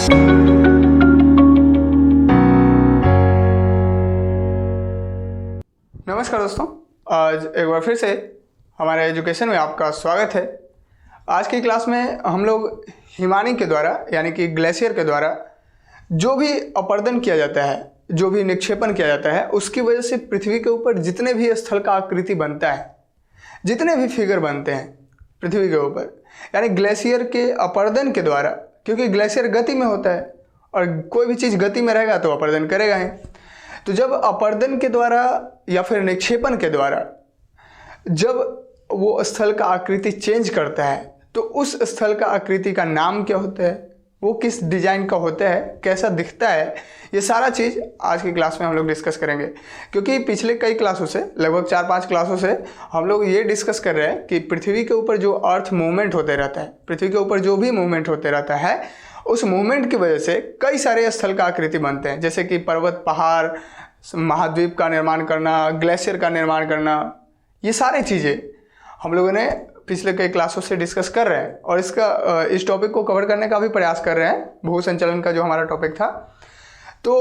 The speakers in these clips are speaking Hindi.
नमस्कार दोस्तों, आज एक बार फिर से हमारे एजुकेशन में आपका स्वागत है। आज की क्लास में हम लोग हिमानी के द्वारा यानी कि ग्लेशियर के द्वारा जो भी अपर्दन किया जाता है, जो भी निक्षेपण किया जाता है, उसकी वजह से पृथ्वी के ऊपर जितने भी स्थल का आकृति बनता है, जितने भी फिगर बनते हैं पृथ्वी के ऊपर, यानी ग्लेशियर के अपर्दन के द्वारा, क्योंकि ग्लेशियर गति में होता है और कोई भी चीज़ गति में रहेगा तो अपर्दन करेगा ही। तो जब अपर्दन के द्वारा या फिर निक्षेपण के द्वारा जब वो स्थल का आकृति चेंज करता है तो उस स्थल का आकृति का नाम क्या होता है, वो किस डिजाइन का होता है, कैसा दिखता है, ये सारा चीज़ आज की क्लास में हम लोग डिस्कस करेंगे। क्योंकि पिछले कई क्लासों से, लगभग 4-5 क्लासों से हम लोग ये डिस्कस कर रहे हैं कि पृथ्वी के ऊपर जो अर्थ मूवमेंट होते रहता है, पृथ्वी के ऊपर जो भी मूवमेंट होते रहता है, उस मूवमेंट की वजह से कई सारे स्थल का आकृति बनते हैं, जैसे कि पर्वत, पहाड़, महाद्वीप का निर्माण करना, ग्लेशियर का निर्माण करना, ये सारी चीज़ें हम लोगों ने पिछले कई क्लासों से डिस्कस कर रहे हैं और इस टॉपिक को कवर करने का भी प्रयास कर रहे हैं, भू संचलन का जो हमारा टॉपिक था। तो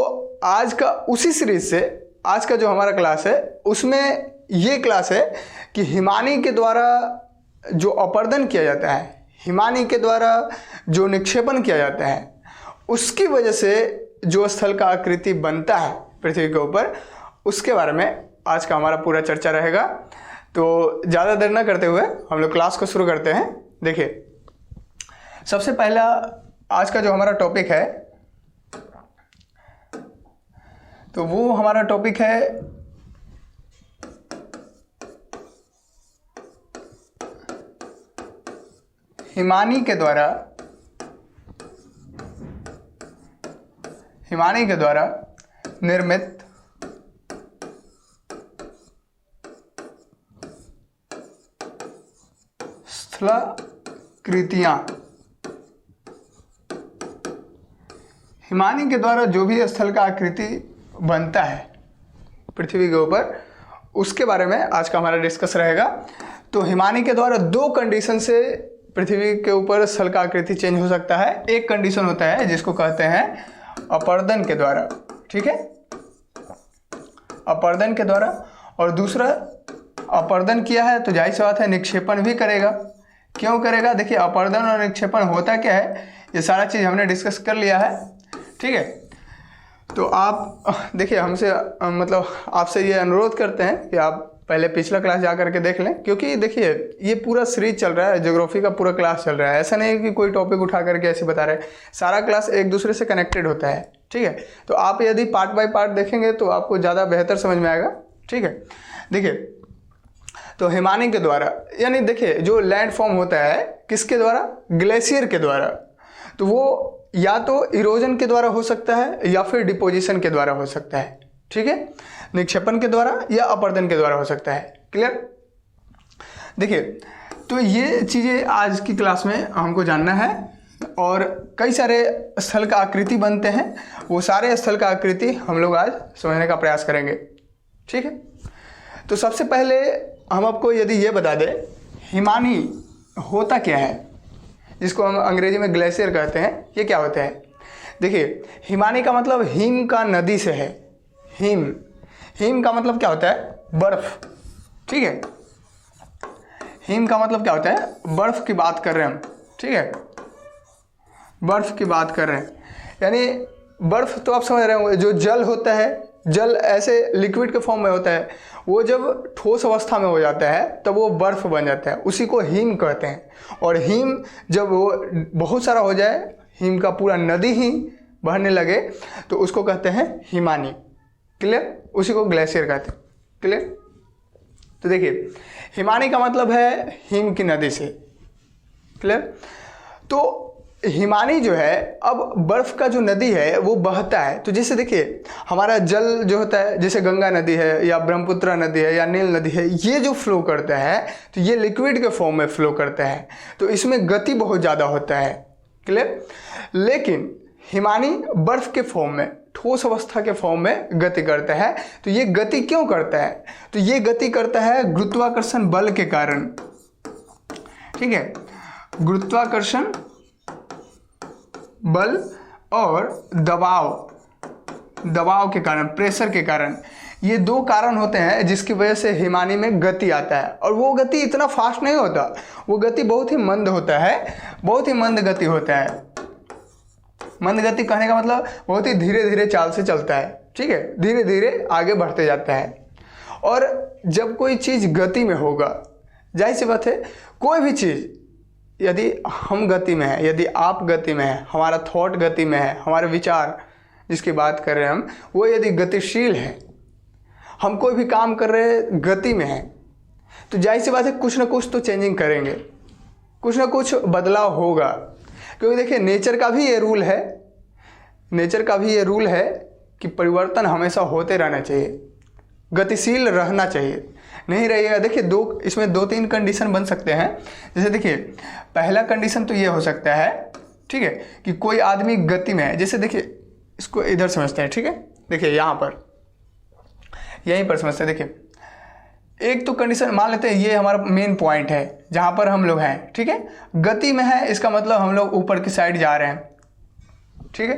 आज का उसी सीरीज से आज का जो हमारा क्लास है उसमें ये क्लास है कि हिमानी के द्वारा जो अपर्दन किया जाता है, हिमानी के द्वारा जो निक्षेपण किया जाता है, उसकी वजह से जो स्थल का आकृति बनता है पृथ्वी के ऊपर, उसके बारे में आज का हमारा पूरा चर्चा रहेगा। तो ज़्यादा देर ना करते हुए हम लोग क्लास को शुरू करते हैं। देखिए, सबसे पहला आज का जो हमारा टॉपिक है, तो वो हमारा टॉपिक है हिमानी के द्वारा निर्मित स्थलाकृतियां। हिमानी के द्वारा जो भी स्थल का आकृति बनता है पृथ्वी के ऊपर, उसके बारे में आज का हमारा डिस्कस रहेगा। तो हिमानी के द्वारा दो कंडीशन से पृथ्वी के ऊपर स्थल का आकृति चेंज हो सकता है। एक कंडीशन होता है जिसको कहते हैं अपर्दन के द्वारा, ठीक है, अपर्दन के द्वारा, और दूसरा अपर्दन किया है तो जाहिर सी बात है निक्षेपण भी करेगा। क्यों करेगा? देखिए, अपर्दन और निक्षेपण होता क्या है, ये सारा चीज़ हमने डिस्कस कर लिया है, ठीक है। तो आप देखिए, हमसे मतलब आपसे ये अनुरोध करते हैं कि आप पहले पिछला क्लास जा करके देख लें, क्योंकि देखिए ये पूरा सीरीज चल रहा है, ज्योग्राफी का पूरा क्लास चल रहा है। ऐसा नहीं है कि कोई टॉपिक उठा करके ऐसे बता रहे हैं, सारा क्लास एक दूसरे से कनेक्टेड होता है, ठीक है। तो आप यदि पार्ट बाय पार्ट देखेंगे तो आपको ज़्यादा बेहतर समझ में आएगा, ठीक है। देखिए, तो हिमानी के द्वारा, यानी देखिए जो लैंड फॉर्म होता है किसके द्वारा? ग्लेशियर के द्वारा। तो वो या तो इरोजन के द्वारा हो सकता है या फिर डिपोजिशन के द्वारा हो सकता है, ठीक है, निक्षेपण के द्वारा या अपर्दन के द्वारा हो सकता है। क्लियर? देखिए, तो ये चीज़ें आज की क्लास में हमको जानना है। और कई सारे स्थल का आकृति बनते हैं, वो सारे स्थल का आकृति हम लोग आज समझने का प्रयास करेंगे, ठीक है। तो सबसे पहले हम आपको यदि ये बता दें, हिमानी होता क्या है, जिसको हम अंग्रेजी में ग्लेशियर कहते हैं, ये क्या होता है? देखिए, हिमानी का मतलब हिम का नदी से है। हिम का मतलब क्या होता है? बर्फ, ठीक है। हिम का मतलब क्या होता है? बर्फ की बात कर रहे हैं हम, ठीक है, बर्फ की बात कर रहे हैं। यानी बर्फ तो आप समझ रहे होंगे, जो जल होता है, जल ऐसे लिक्विड के फॉर्म में होता है, वो जब ठोस अवस्था में हो जाता है तब वो बर्फ बन जाता है, उसी को हिम कहते हैं। और हिम जब वो बहुत सारा हो जाए, हिम का पूरा नदी ही बहने लगे, तो उसको कहते हैं हिमानी। क्लियर? उसी को ग्लेशियर कहते हैं। क्लियर? तो देखिए, हिमानी का मतलब है हिम की नदी से। क्लियर? तो हिमानी जो है, अब बर्फ का जो नदी है वो बहता है। तो जैसे देखिए, हमारा जल जो होता है, जैसे गंगा नदी है या ब्रह्मपुत्र नदी है या नील नदी है, ये जो फ्लो करता है तो ये लिक्विड के फॉर्म में फ्लो करता है, तो इसमें गति बहुत ज़्यादा होता है। क्लियर? लेकिन हिमानी बर्फ के फॉर्म में, ठोस अवस्था के फॉर्म में गति करता है। तो ये गति क्यों करता है? तो ये गति करता है गुरुत्वाकर्षण बल के कारण, ठीक है, गुरुत्वाकर्षण बल और दबाव के कारण, प्रेशर के कारण, ये दो कारण होते हैं जिसकी वजह से हिमानी में गति आता है। और वो गति इतना फास्ट नहीं होता, वो गति बहुत ही मंद होता है, बहुत ही मंद गति होता है। मंद गति कहने का मतलब बहुत ही धीरे धीरे चाल से चलता है, ठीक है, धीरे धीरे आगे बढ़ते जाता है। और जब कोई चीज़ गति में होगा, जाहिर सी बात है कोई भी चीज़, यदि हम गति में है, यदि आप गति में है, हमारा थॉट गति में है, हमारे विचार जिसकी बात कर रहे हैं हम, वो यदि गतिशील है, हम कोई भी काम कर रहे हैं गति में है, तो जाहिर सी बात है कुछ ना कुछ तो चेंजिंग करेंगे, कुछ ना कुछ बदलाव होगा। क्योंकि देखिए नेचर का भी ये रूल है, नेचर का भी ये रूल है कि परिवर्तन हमेशा होते रहना चाहिए, गतिशील रहना चाहिए। नहीं रहिएगा, देखिए इसमें दो तीन कंडीशन बन सकते हैं। जैसे देखिए पहला कंडीशन तो ये हो सकता है, ठीक है, कि कोई आदमी गति में है। जैसे देखिए इसको इधर समझते हैं, ठीक है, देखिए यहाँ पर, यहीं पर समझते हैं। देखिए एक तो कंडीशन मान लेते हैं, ये हमारा मेन पॉइंट है जहाँ पर हम लोग हैं, ठीक है, गति में है, इसका मतलब हम लोग ऊपर की साइड जा रहे हैं, ठीक है।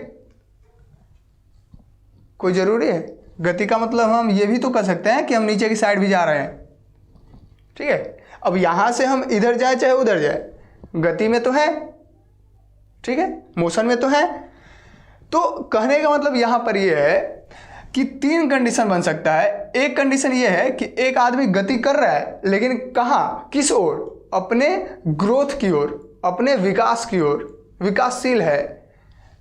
कोई ज़रूरी है, गति का मतलब हम ये भी तो कर सकते हैं कि हम नीचे की साइड भी जा रहे हैं, ठीक है। अब यहाँ से हम इधर जाए चाहे उधर जाए, गति में तो है, ठीक है, मोशन में तो है। तो कहने का मतलब यहाँ पर ये है कि तीन कंडीशन बन सकता है। एक कंडीशन ये है कि एक आदमी गति कर रहा है, लेकिन कहाँ, किस ओर, अपने ग्रोथ की ओर, अपने विकास की ओर, विकासशील है,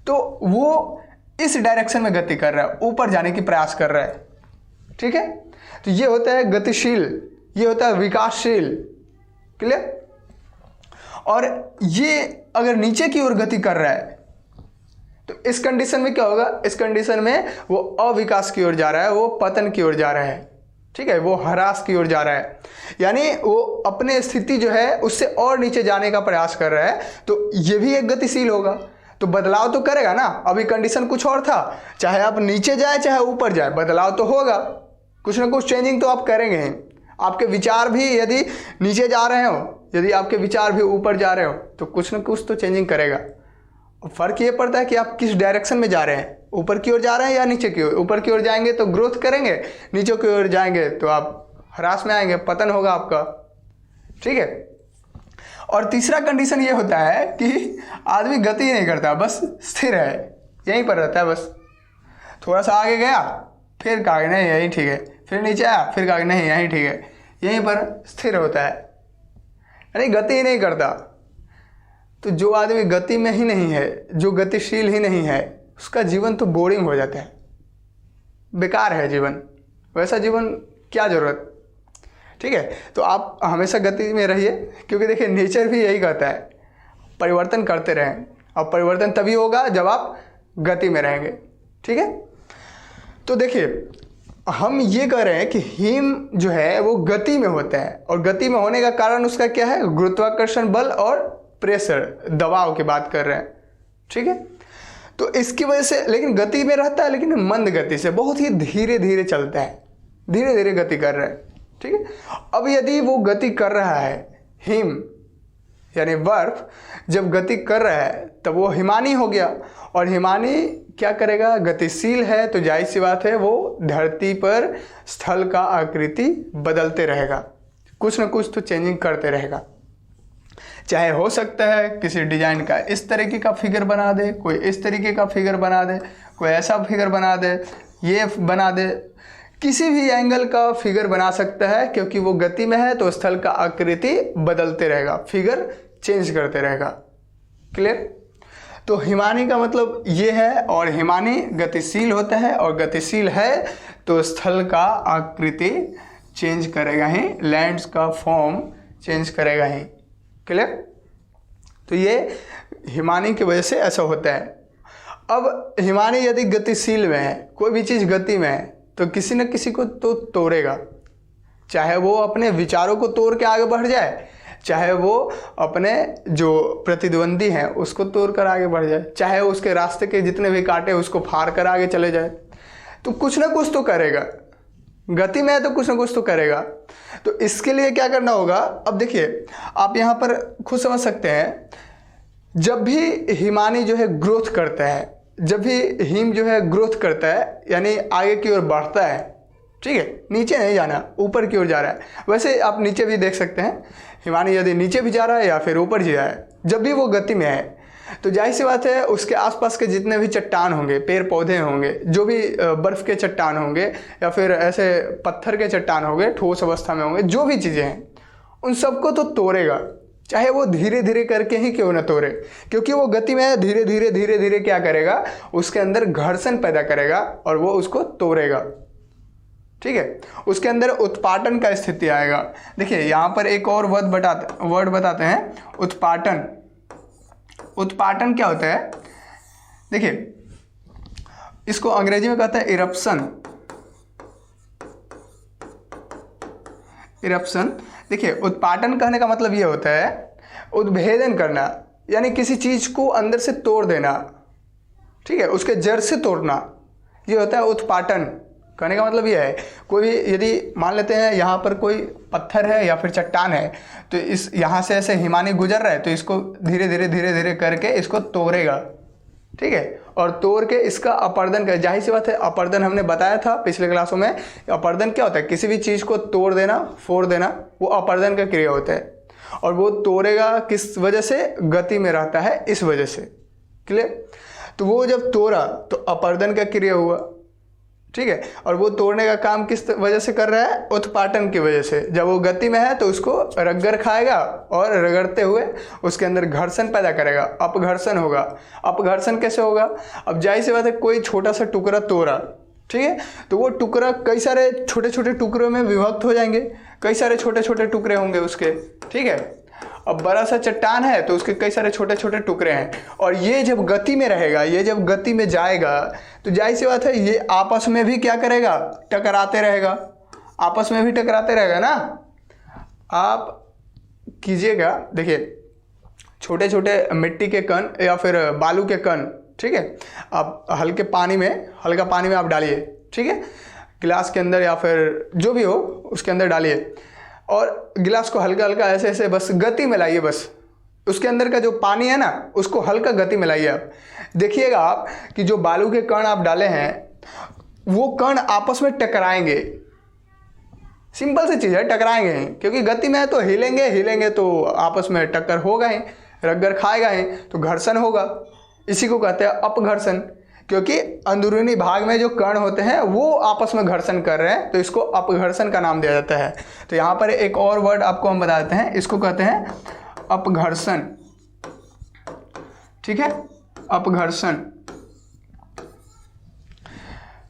तो वो इस डायरेक्शन में गति कर रहा है, ऊपर जाने की प्रयास कर रहा है, ठीक है। तो ये होता है गतिशील, ये होता है विकासशील, क्लियर। और ये अगर नीचे की ओर गति कर रहा है तो इस कंडीशन में क्या होगा, इस कंडीशन में वो अविकास की ओर जा रहा है, वो पतन की ओर जा रहा है, ठीक है, वो ह्रास की ओर जा रहा है, यानी वो अपने स्थिति जो है उससे और नीचे जाने का प्रयास कर रहा है। तो ये भी एक गतिशील होगा, तो बदलाव तो करेगा ना। अभी कंडीशन कुछ और था, चाहे आप नीचे जाए चाहे ऊपर जाए, बदलाव तो होगा, कुछ ना कुछ चेंजिंग तो आप करेंगे ही। आपके विचार भी यदि नीचे जा रहे हो, यदि आपके विचार भी ऊपर जा रहे हो, तो कुछ ना कुछ तो चेंजिंग करेगा। फर्क ये पड़ता है कि आप किस डायरेक्शन में जा रहे हैं, ऊपर की ओर जा रहे हैं या नीचे की ओर। ऊपर की ओर जाएंगे तो ग्रोथ करेंगे, नीचे की ओर जाएंगे तो आप ह्रास में आएंगे, पतन होगा आपका, ठीक है। और तीसरा कंडीशन ये होता है कि आदमी गति नहीं करता, बस स्थिर है, यहीं पर रहता है, बस थोड़ा सा आगे गया फिर कहा नहीं यहीं ठीक है, फिर नीचे आया फिर कहा नहीं यहीं ठीक है, यहीं पर स्थिर होता है, यानी गति ही नहीं करता। तो जो आदमी गति में ही नहीं है, जो गतिशील ही नहीं है, उसका जीवन तो बोरिंग हो जाता है, बेकार है जीवन, वैसा जीवन क्या ज़रूरत, ठीक है। तो आप हमेशा गति में रहिए, क्योंकि देखिए नेचर भी यही कहता है, परिवर्तन करते रहें, और परिवर्तन तभी होगा जब आप गति में रहेंगे, ठीक है। तो देखिए हम ये कह रहे हैं कि हिम जो है वो गति में होता है, और गति में होने का कारण उसका क्या है, गुरुत्वाकर्षण बल और प्रेशर, दबाव की बात कर रहे हैं, ठीक है। तो इसकी वजह से, लेकिन गति में रहता है, लेकिन मंद गति से, बहुत ही धीरे धीरे चलता है, धीरे धीरे गति कर रहा है, ठीक है। अब यदि वो गति कर रहा है, हिम यानी बर्फ जब गति कर रहा है तब वो हिमानी हो गया, और हिमानी क्या करेगा, गतिशील है, तो जाहिर सी बात है वो धरती पर स्थल का आकृति बदलते रहेगा, कुछ ना कुछ तो चेंजिंग करते रहेगा। चाहे हो सकता है किसी डिजाइन का इस तरीके का फिगर बना दे, कोई इस तरीके का फिगर बना दे, कोई ऐसा फिगर बना दे, ये बना दे, किसी भी एंगल का फिगर बना सकता है, क्योंकि वो गति में है तो स्थल का आकृति बदलते रहेगा, फिगर चेंज करते रहेगा, क्लियर। तो हिमानी का मतलब ये है, और हिमानी गतिशील होता है, और गतिशील है तो स्थल का आकृति चेंज करेगा ही, लैंड्स का फॉर्म चेंज करेगा ही, क्लियर। तो ये हिमानी की वजह से ऐसा होता है। अब हिमानी यदि गतिशील में है, कोई भी चीज़ गति में है, तो किसी न किसी को तो तोड़ेगा, चाहे वो अपने विचारों को तोड़ के आगे बढ़ जाए, चाहे वो अपने जो प्रतिद्वंदी हैं उसको तोड़ कर आगे बढ़ जाए, चाहे उसके रास्ते के जितने भी कांटे उसको फाड़ कर आगे चले जाए, तो कुछ ना कुछ तो करेगा, गति में है तो कुछ ना कुछ तो करेगा। तो इसके लिए क्या करना होगा, अब देखिए आप यहाँ पर खुद समझ सकते हैं, जब भी हिमानी जो है ग्रोथ करता है, जब भी हीम जो है ग्रोथ करता है यानी आगे की ओर बढ़ता है, ठीक है, नीचे नहीं जाना, ऊपर की ओर जा रहा है। वैसे आप नीचे भी देख सकते हैं, हिमानी यदि नीचे भी जा रहा है या फिर ऊपर जा रहा है, जब भी वो गति में है तो जाहिर सी बात है उसके आसपास के जितने भी चट्टान होंगे, पेड़ पौधे होंगे, जो भी बर्फ़ के चट्टान होंगे या फिर ऐसे पत्थर के चट्टान होंगे, ठोस अवस्था में होंगे, जो भी चीज़ें हैं उन सबको तो तोड़ेगा, चाहे वो धीरे धीरे करके ही क्यों ना तोड़े, क्योंकि वो गति में है। धीरे धीरे क्या करेगा, उसके अंदर घर्षण पैदा करेगा और वो उसको तोड़ेगा, ठीक है। उसके अंदर उत्पाटन का स्थिति आएगा। देखिए यहाँ पर एक और वर्ड बताते हैं, उत्पाटन। उत्पाटन क्या होता है, देखिए इसको अंग्रेजी में कहते हैं इरप्शन। इरप्शन, देखिए उत्पाटन कहने का मतलब ये होता है उद्भेदन करना, यानी किसी चीज़ को अंदर से तोड़ देना, ठीक है, उसके जड़ से तोड़ना, ये होता है उत्पाटन। कहने का मतलब ये है, कोई यदि मान लेते हैं यहाँ पर कोई पत्थर है या फिर चट्टान है, तो इस यहाँ से ऐसे हिमानी गुजर रहा है तो इसको धीरे धीरे करके इसको तोड़ेगा, ठीक है, और तोड़ के इसका अपर्दन कर। जाहिर सी बात है, अपर्दन हमने बताया था पिछले क्लासों में। अपर्दन क्या होता है, किसी भी चीज़ को तोड़ देना, फोड़ देना, वो अपर्दन का क्रिया होता है। और वो तोड़ेगा किस वजह से, गति में रहता है इस वजह से, क्लियर। तो वो जब तोड़ा तो अपर्दन का क्रिया हुआ, ठीक है, और वो तोड़ने का काम किस वजह से कर रहा है, उत्पाटन की वजह से। जब वो गति में है तो उसको रगड़ खाएगा और रगड़ते हुए उसके अंदर घर्षण पैदा करेगा, अपघर्षण होगा। अपघर्षण कैसे होगा, अब जाहिर सी बात है कोई छोटा सा टुकड़ा तोड़ा, ठीक है, तो वो टुकड़ा कई सारे छोटे छोटे टुकड़ों में विभक्त हो जाएंगे, कई सारे छोटे छोटे टुकड़े होंगे उसके, ठीक है। अब बड़ा सा चट्टान है तो उसके कई सारे छोटे छोटे टुकड़े हैं, और ये जब गति में रहेगा, ये जब गति में जाएगा तो जाहिर सी बात है ये आपस में भी क्या करेगा, टकराते रहेगा, आपस में भी टकराते रहेगा ना। आप कीजिएगा, देखिए छोटे छोटे मिट्टी के कण या फिर बालू के कण, ठीक है, आप हल्का पानी में आप डालिए, ठीक है, गिलास के अंदर या फिर जो भी हो उसके अंदर डालिए, और गिलास को हल्का हल्का ऐसे ऐसे बस गति में लाइए, बस उसके अंदर का जो पानी है ना उसको हल्का गति में लाइए। आप देखिएगा आप कि जो बालू के कण आप डाले हैं वो कण आपस में टकराएंगे। सिंपल सी चीज़ है, टकराएंगे ही, क्योंकि गति में है तो हिलेंगे तो आपस में टक्कर होगा ही, रगड़ खाएगा ही, तो घर्षण होगा। इसी को कहते हैं अपघर्षण, क्योंकि अंदरूनी भाग में जो कण होते हैं वो आपस में घर्षण कर रहे हैं, तो इसको अपघर्षण का नाम दिया जाता है। तो यहाँ पर एक और वर्ड आपको हम बता देते हैं, इसको कहते हैं अपघर्षण, ठीक है, अपघर्षण।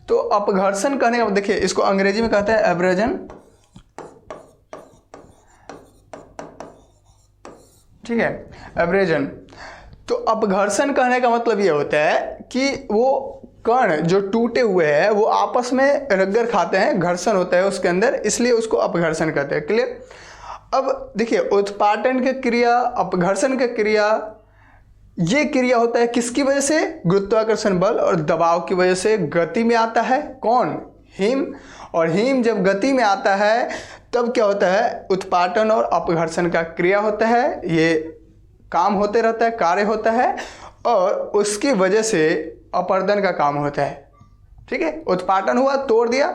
तो अपघर्षण कहने का देखिए इसको अंग्रेजी में कहते हैं एब्रेजन, ठीक है, एब्रेजन। तो अपघर्षण कहने का मतलब ये होता है कि वो कण जो टूटे हुए हैं वो आपस में रगड़ खाते हैं, घर्षण होता है उसके अंदर, इसलिए उसको अपघर्षण कहते हैं, क्लियर। अब देखिए उत्पाटन की क्रिया, अपघर्षण की क्रिया, ये क्रिया होता है किसकी वजह से, गुरुत्वाकर्षण बल और दबाव की वजह से गति में आता है। कौन, हिम। और हिम जब गति में आता है तब क्या होता है, उत्पाटन और अपघर्षण का क्रिया होता है, ये काम होते रहता है, कार्य होता है, और उसकी वजह से अपर्दन का काम होता है, ठीक है। उत्पाटन हुआ, तोड़ दिया,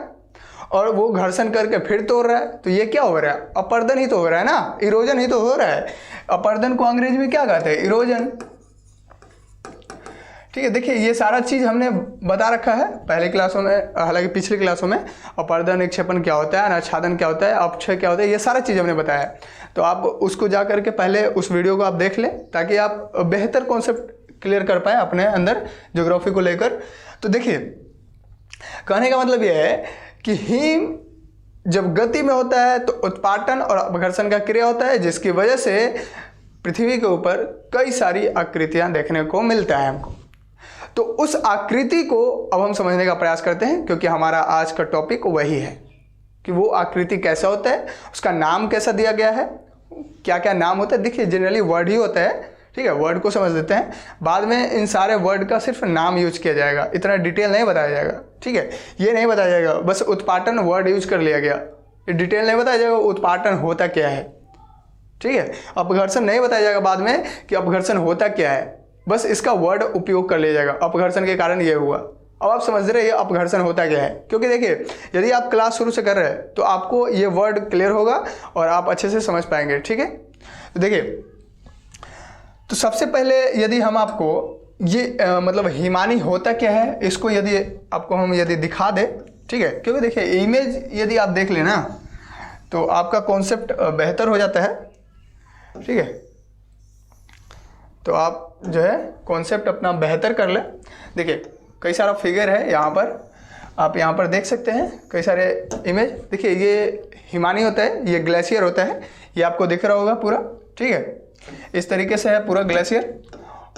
और वो घर्षण करके फिर तोड़ रहा है, तो ये क्या हो रहा है, अपर्दन ही तो हो रहा है ना, इरोजन ही तो हो रहा है। अपर्दन को अंग्रेजी में क्या कहते हैं, इरोजन, ठीक है। देखिए ये सारा चीज़ हमने बता रखा है पहले क्लासों में, हालांकि पिछली क्लासों में अपर्दन निक्षेपण क्या होता है, अनाच्छादन क्या होता है, अपक्षय क्या होता है, ये सारा चीज़ हमने बताया। तो आप उसको जा करके पहले उस वीडियो को आप देख लें ताकि आप बेहतर कॉन्सेप्ट क्लियर कर पाएँ अपने अंदर ज्योग्राफी को लेकर। तो देखिए कहने का मतलब ये है कि हिम जब गति में होता है तो उत्पाटन और अपघर्षण का क्रिया होता है, जिसकी वजह से पृथ्वी के ऊपर कई सारी आकृतियाँ देखने को मिलता है हमको। तो उस आकृति को अब हम समझने का प्रयास करते हैं, क्योंकि हमारा आज का टॉपिक वही है कि वो आकृति कैसा होता है, उसका नाम कैसा दिया गया है, क्या क्या नाम होता है। देखिए जनरली वर्ड ही होता है, ठीक है, वर्ड को समझ लेते हैं, बाद में इन सारे वर्ड का सिर्फ नाम यूज किया जाएगा, इतना डिटेल नहीं बताया जाएगा, ठीक है। ये नहीं बताया जाएगा बस उत्पाटन वर्ड यूज कर लिया गया, ये डिटेल नहीं बताया जाएगा उत्पाटन होता क्या है, ठीक है। अपघर्षण नहीं बताया जाएगा बाद में कि अपघर्षण होता क्या है, बस इसका वर्ड उपयोग कर लिया जाएगा, अपघर्षण के कारण ये हुआ। अब आप समझ रहे हैं ये अपघर्षण होता क्या है, क्योंकि देखिए यदि आप क्लास शुरू से कर रहे हैं तो आपको ये वर्ड क्लियर होगा और आप अच्छे से समझ पाएंगे, ठीक है। तो देखिए, तो सबसे पहले यदि हम आपको ये मतलब हिमानी होता क्या है, इसको यदि आपको हम यदि दिखा दे, ठीक है, क्योंकि देखिए इमेज यदि आप देख लेना तो आपका कॉन्सेप्ट बेहतर हो जाता है, ठीक है। तो आप जो है कॉन्सेप्ट अपना बेहतर कर ले। देखिए कई सारा फिगर है यहाँ पर, आप यहाँ पर देख सकते हैं कई सारे इमेज। देखिए ये हिमानी होता है, ये ग्लेशियर होता है, ये आपको दिख रहा होगा पूरा, ठीक है। इस तरीके से है पूरा ग्लेशियर।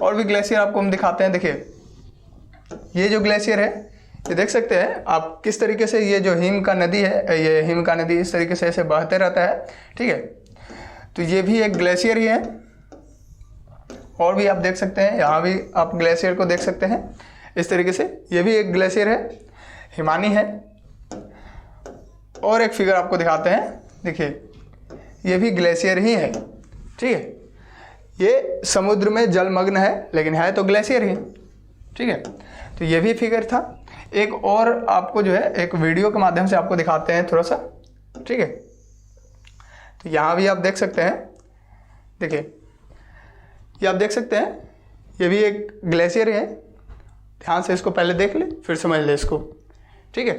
और भी ग्लेशियर आपको हम दिखाते हैं। देखिए ये जो ग्लेशियर है, ये देख सकते हैं आप किस तरीके से ये जो हिम का नदी है, ये हिम का नदी इस तरीके से ऐसे बहते रहता है, ठीक है। तो ये भी एक ग्लेशियर ही है। और भी आप देख सकते हैं, यहाँ भी आप ग्लेशियर को देख सकते हैं इस तरीके से, ये भी एक ग्लेशियर है, हिमानी है। और एक फिगर आपको दिखाते हैं, देखिए ये भी ग्लेशियर ही है, ठीक है। ये समुद्र में जलमग्न है लेकिन है तो ग्लेशियर ही, ठीक है। तो ये भी फिगर था। एक और आपको जो है एक वीडियो के माध्यम से आपको दिखाते हैं थोड़ा सा, ठीक है। तो यहाँ भी आप देख सकते हैं, देखिए ये आप देख सकते हैं, ये भी एक ग्लेशियर है। ध्यान से इसको पहले देख ले फिर समझ ले इसको, ठीक है।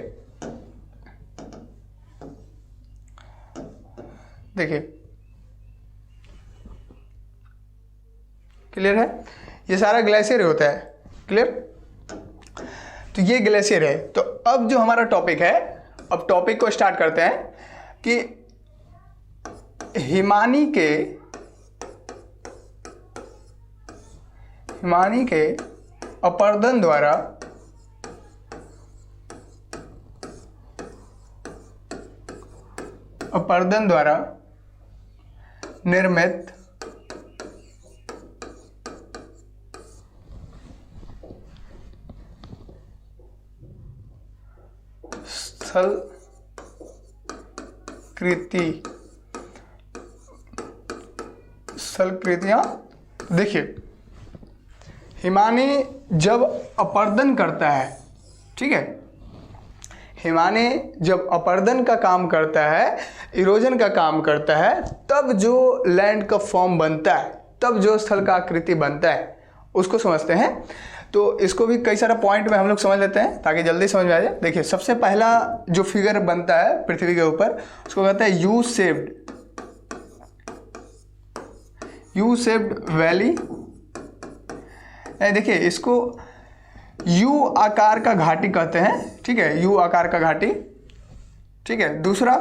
देखिए क्लियर है, ये सारा ग्लेशियर होता है, क्लियर। तो ये ग्लेशियर है। तो अब जो हमारा टॉपिक है, अब टॉपिक को स्टार्ट करते हैं कि हिमानी के अपरदन द्वारा निर्मित स्थलकृतियां। देखिए हिमानी जब अपरदन करता है, ठीक है, हिमानी जब अपरदन का काम करता है, इरोजन का काम करता है, तब जो लैंड का फॉर्म बनता है, तब जो स्थल का आकृति बनता है, उसको समझते हैं। तो इसको भी कई सारा पॉइंट में हम लोग समझ लेते हैं ताकि जल्दी समझ में आ जाए। देखिए सबसे पहला जो फिगर बनता है पृथ्वी के ऊपर, उसको कहते हैं यू शेप्ड वैली। देखिए इसको यू आकार का घाटी कहते हैं, ठीक है, यू आकार का घाटी, ठीक है। दूसरा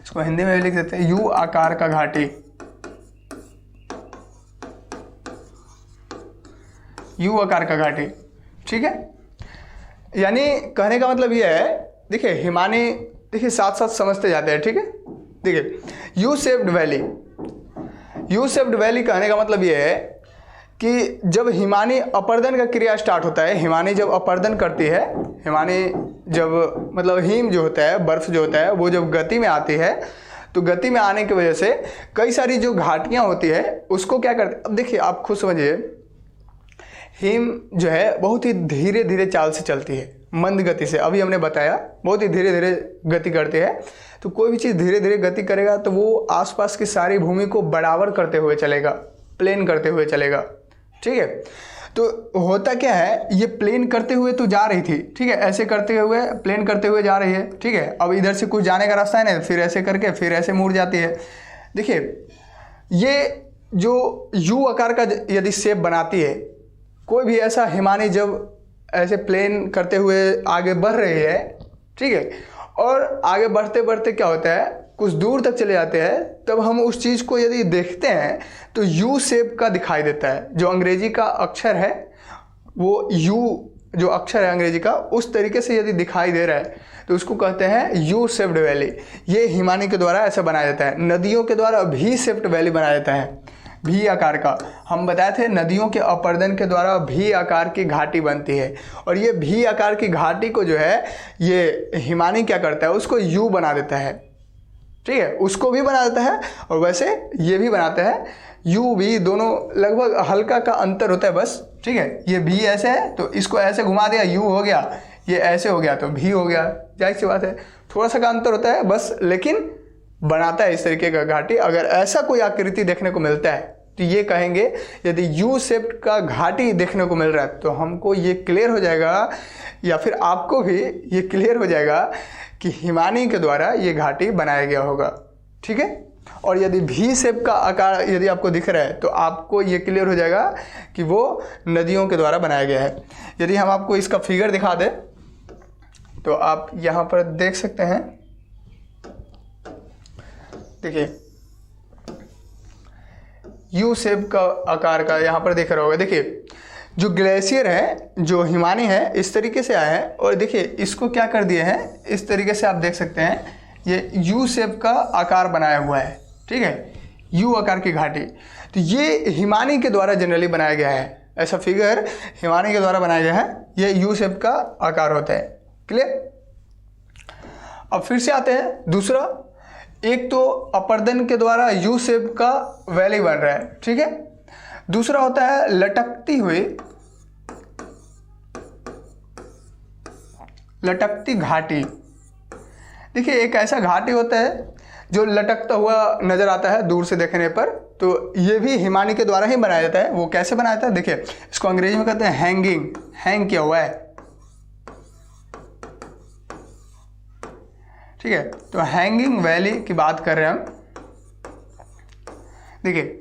इसको हिंदी में भी लिख देते हैं, यू आकार का घाटी, यू आकार का घाटी, ठीक है। यानी कहने का मतलब यह है, देखिए हिमानी, देखिए साथ साथ समझते जाते हैं, ठीक है। देखिए यू शेप्ड वैली कहने का मतलब यह है कि जब हिमानी अपरदन का क्रिया स्टार्ट होता है, हिमानी जब अपरदन करती है, हिमानी जब मतलब हिम जो होता है, बर्फ जो होता है, वो जब गति में आती है, तो गति में आने की वजह से कई सारी जो घाटियाँ होती है उसको क्या करते हैं। अब देखिए आप खुद समझिए, हिम जो है बहुत ही धीरे धीरे चाल से चलती है, मंद गति से, अभी हमने बताया बहुत ही धीरे धीरे गति करती है। तो कोई भी चीज़ धीरे धीरे गति करेगा तो वो आसपास की सारी भूमि को बराबर करते हुए चलेगा, प्लेन करते हुए चलेगा, ठीक है। तो होता क्या है, ये प्लेन करते हुए तो जा रही थी, ठीक है, ऐसे करते हुए प्लेन करते हुए जा रही है, ठीक है। अब इधर से कुछ जाने का रास्ता है ना, फिर ऐसे करके फिर ऐसे मुड़ जाती है। देखिए ये जो यू आकार का यदि शेप बनाती है, कोई भी ऐसा हिमानी जब ऐसे प्लेन करते हुए आगे बढ़ रही है, ठीक है, और आगे बढ़ते बढ़ते क्या होता है, कुछ दूर तक चले जाते हैं, तब हम उस चीज़ को यदि देखते हैं तो यू शेप का दिखाई देता है। जो अंग्रेजी का अक्षर है, वो यू जो अक्षर है अंग्रेजी का, उस तरीके से यदि दिखाई दे रहा है तो उसको कहते हैं यू शेप्ड वैली। ये हिमानी के द्वारा ऐसा बनाया जाता है। नदियों के द्वारा भी शेप्ड वैली बनाया जाता है, भी आकार का। हम बताए थे नदियों के अपरदन के द्वारा भी आकार की घाटी बनती है, और ये भी आकार की घाटी को जो है ये हिमानी क्या करता है, उसको यू बना देता है, ठीक है, उसको भी बना देता है और वैसे ये भी बनाता है। यू भी दोनों लगभग हल्का का अंतर होता है बस, ठीक है। ये भी ऐसे है तो इसको ऐसे घुमा दिया, यू हो गया, ये ऐसे हो गया तो भी हो गया, जाहिर सी बात है थोड़ा सा का अंतर होता है बस, लेकिन बनाता है इस तरीके का घाटी। अगर ऐसा कोई आकृति देखने को मिलता है तो ये कहेंगे, यदि यू शेप्ड का घाटी देखने को मिल रहा है तो हमको ये क्लियर हो जाएगा, या फिर आपको भी ये क्लियर हो जाएगा कि हिमानी के द्वारा ये घाटी बनाया गया होगा, ठीक है। और यदि भी शेप का आकार यदि आपको दिख रहा है तो आपको ये क्लियर हो जाएगा कि वो नदियों के द्वारा बनाया गया है। यदि हम आपको इसका फिगर दिखा दें तो आप यहाँ पर देख सकते हैं, देखिए यू शेप का आकार का यहाँ पर दिख रहा होगा। देखिए जो ग्लेशियर है, जो हिमानी है, इस तरीके से आया है और देखिए इसको क्या कर दिए हैं, इस तरीके से आप देख सकते हैं ये यू शेप का आकार बनाया हुआ है, ठीक है, यू आकार की घाटी। तो ये हिमानी के द्वारा जनरली बनाया गया है, ऐसा फिगर हिमानी के द्वारा बनाया गया है, ये यू शेप का आकार होता है। क्लियर। अब फिर से आते हैं दूसरा, एक तो अपर्दन के द्वारा यू शेप का वैली बन रहा है, ठीक है। दूसरा होता है लटकती घाटी। देखिए एक ऐसा घाटी होता है जो लटकता हुआ नजर आता है दूर से देखने पर, तो ये भी हिमानी के द्वारा ही बनाया जाता है। वो कैसे बनाया जाता है, देखिए इसको अंग्रेजी में कहते हैं हैंगिंग, हैंग किया हुआ है, ठीक है। तो हैंगिंग वैली की बात कर रहे हैं हम। देखिए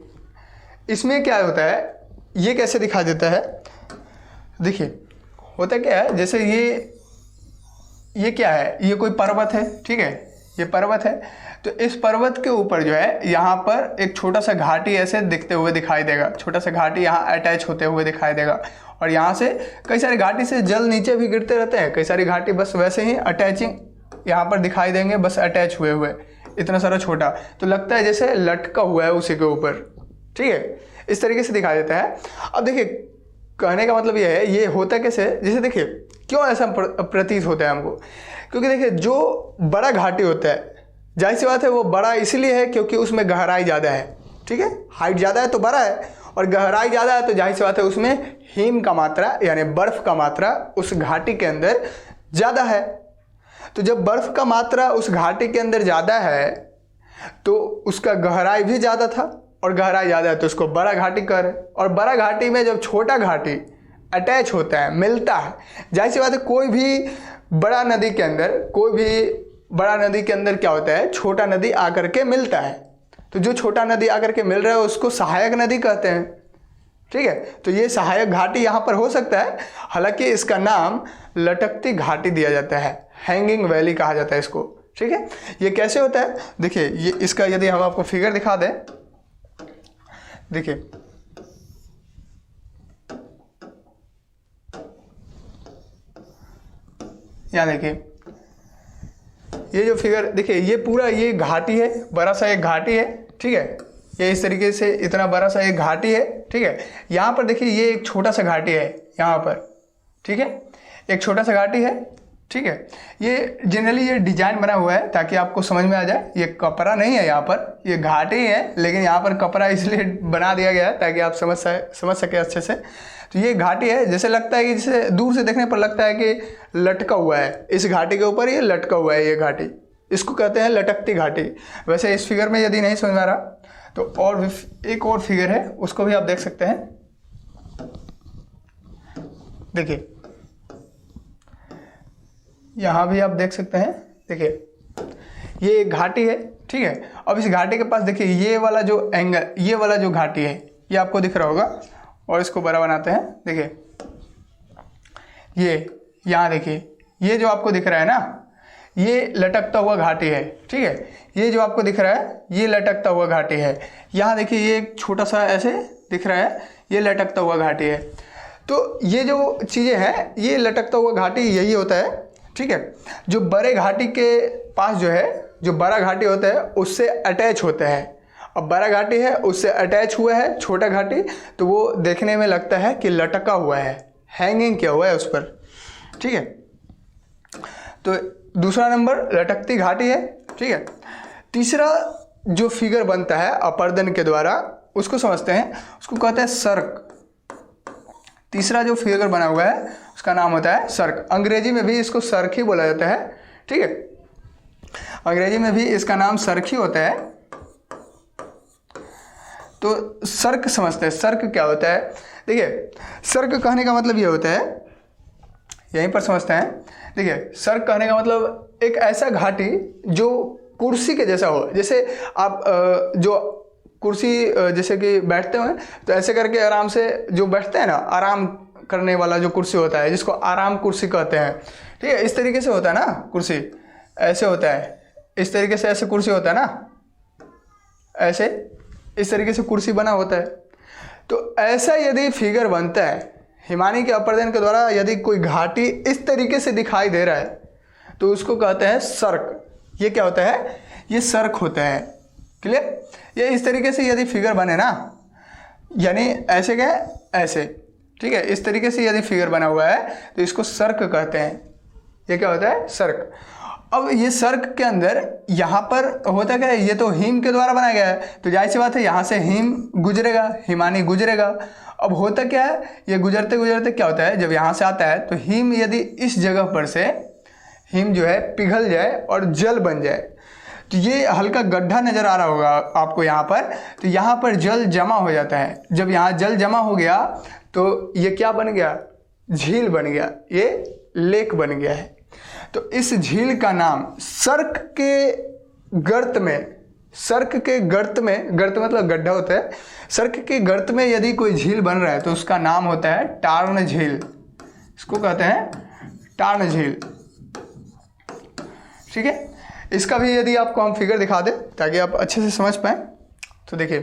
इसमें क्या होता है, ये कैसे दिखा देता है, देखिए होता क्या है, जैसे ये क्या है, ये कोई पर्वत है, ठीक है, ये पर्वत है, तो इस पर्वत के ऊपर जो है यहाँ पर एक छोटा सा घाटी ऐसे दिखते हुए दिखाई देगा, छोटा सा घाटी यहाँ अटैच होते हुए दिखाई देगा। और यहाँ से कई सारी घाटी से जल नीचे भी गिरते रहते हैं, कई सारी घाटी बस वैसे ही अटैचिंग यहाँ पर दिखाई देंगे, बस अटैच हुए हुए, इतना सारा छोटा, तो लगता है जैसे लटका हुआ है उसी के ऊपर, ठीक है, इस तरीके से दिखाई देता है। अब देखिए कहने का मतलब ये है, ये होता कैसे, जैसे देखिए क्यों ऐसा प्रतीत होता है हमको, क्योंकि देखिए जो बड़ा घाटी होता है, जाहिर सी बात है वो बड़ा इसलिए है क्योंकि उसमें गहराई ज़्यादा है, ठीक है, हाइट ज़्यादा है तो बड़ा है, और गहराई ज़्यादा है तो जाहिर सी बात है उसमें हिम का मात्रा यानी बर्फ़ का मात्रा उस घाटी के अंदर ज़्यादा है। तो जब बर्फ़ का मात्रा उस घाटी के अंदर ज़्यादा है तो उसका गहराई भी ज़्यादा था, और गहराई ज़्यादा है तो उसको बड़ा घाटी कह रहे। और बड़ा घाटी में जब छोटा घाटी अटैच होता है, मिलता है, जाहिर सी बात है कोई भी बड़ा नदी के अंदर क्या होता है, छोटा नदी आकर के मिलता है, तो जो छोटा नदी आकर के मिल रहा है उसको सहायक नदी कहते हैं, ठीक है। तो ये सहायक घाटी यहाँ पर हो सकता है, हालांकि इसका नाम लटकती घाटी दिया जाता है, हैंगिंग वैली कहा जाता है इसको, ठीक है। ये कैसे होता है, देखिए ये इसका यदि हम आपको फिगर दिखा दें, देखिए यहाँ देखिए ये जो फिगर, देखिए ये पूरा ये घाटी है, बड़ा सा एक घाटी है, ठीक है, ये इस तरीके से इतना बड़ा सा एक घाटी है, ठीक है। यहाँ पर देखिए ये एक छोटा सा घाटी है यहाँ पर, ठीक है, एक छोटा सा घाटी है, ठीक है। ये जनरली ये डिजाइन बना हुआ है ताकि आपको समझ में आ जाए, ये कपड़ा नहीं है यहाँ पर, ये घाटी है, लेकिन यहाँ पर कपड़ा इसलिए बना दिया गया है ताकि आप समझ सके अच्छे से। तो ये घाटी है, जैसे लगता है कि जैसे दूर से देखने पर लगता है कि लटका हुआ है, इस घाटी के ऊपर ये लटका हुआ है, ये घाटी, इसको कहते हैं लटकती घाटी। वैसे इस फिगर में यदि नहीं समझ में आ रहा तो और एक और फिगर है, उसको भी आप देख सकते हैं। देखिए यहाँ भी आप देख सकते हैं, देखिए ये एक घाटी है, ठीक है। अब इस घाटी के पास देखिए ये वाला जो एंगल, ये वाला जो घाटी है ये आपको दिख रहा होगा, और इसको बड़ा बनाते हैं। देखिए ये यहाँ देखिए ये जो आपको दिख रहा है ना, ये लटकता हुआ घाटी है, ठीक है, ये जो आपको दिख रहा है ये लटकता हुआ घाटी है। यहाँ देखिए ये एक छोटा सा ऐसे दिख रहा है, ये लटकता हुआ घाटी है। तो ये जो चीज़ें हैं, ये लटकता हुआ घाटी यही होता है, ठीक है। जो बड़े घाटी के पास जो है, जो बड़ा घाटी होता है उससे अटैच होता है। अब बड़ा घाटी है उससे अटैच हुआ है छोटा घाटी, तो वो देखने में लगता है कि लटका हुआ है, हैंगिंग किया हुआ है उस पर, ठीक है। तो दूसरा नंबर लटकती घाटी है, ठीक है। तीसरा जो फिगर बनता है अपर्दन के द्वारा उसको समझते हैं, उसको कहते हैं सर्क। तीसरा जो फिगर बना हुआ है उसका नाम होता है सर्क। अंग्रेजी में भी इसको सर्क ही बोला जाता है, ठीक है, अंग्रेजी में भी इसका नाम सर्क ही होता है। तो सर्क समझते हैं, सर्क क्या होता है। देखिए सर्क कहने का मतलब ये होता है, यहीं पर समझते हैं। देखिए सर्क कहने का मतलब एक ऐसा घाटी जो कुर्सी के जैसा हो। जैसे आप जो कुर्सी जैसे कि बैठते हैं तो ऐसे करके आराम से जो बैठते हैं ना, आराम करने वाला जो कुर्सी होता है जिसको आराम कुर्सी कहते हैं, ठीक है, इस तरीके से होता है ना कुर्सी, ऐसे होता है, इस तरीके से ऐसे कुर्सी होता है ना, ऐसे इस तरीके से कुर्सी बना होता है। तो ऐसा यदि फिगर बनता है हिमानी के अपर्दन के द्वारा, यदि कोई घाटी इस तरीके से दिखाई दे रहा है तो उसको कहते हैं सर्क। ये क्या होता है, ये सर्क होता है। क्लियर। ये इस तरीके से यदि फिगर बने ना, यानी ऐसे क्या है, ऐसे, ठीक है, इस तरीके से यदि फिगर बना हुआ है तो इसको सर्क कहते हैं। ये क्या होता है, सर्क। अब ये सर्क के अंदर यहाँ पर होता क्या है, ये तो हिम के द्वारा बनाया गया है, तो जाहिर सी बात है यहाँ से हिम गुजरेगा, हिमानी गुजरेगा। अब होता क्या है, ये गुजरते गुजरते क्या होता है, जब यहाँ से आता है तो हिम यदि इस जगह पर से हिम जो है पिघल जाए और जल बन जाए, तो ये हल्का गड्ढा नज़र आ रहा होगा आपको यहाँ पर, तो यहाँ पर जल जमा हो जाता है। जब यहाँ जल जमा हो गया तो ये क्या बन गया, झील बन गया, ये लेक बन गया है। तो इस झील का नाम सर्क के गर्त में, सर्क के गर्त में, गर्त मतलब गड्ढा होता है, सर्क के गर्त में यदि कोई झील बन रहा है तो उसका नाम होता है टार्न झील। इसको कहते हैं टार्न झील, ठीक है। इसका भी यदि आपको हम फिगर दिखा दें ताकि आप अच्छे से समझ पाएं, तो देखिए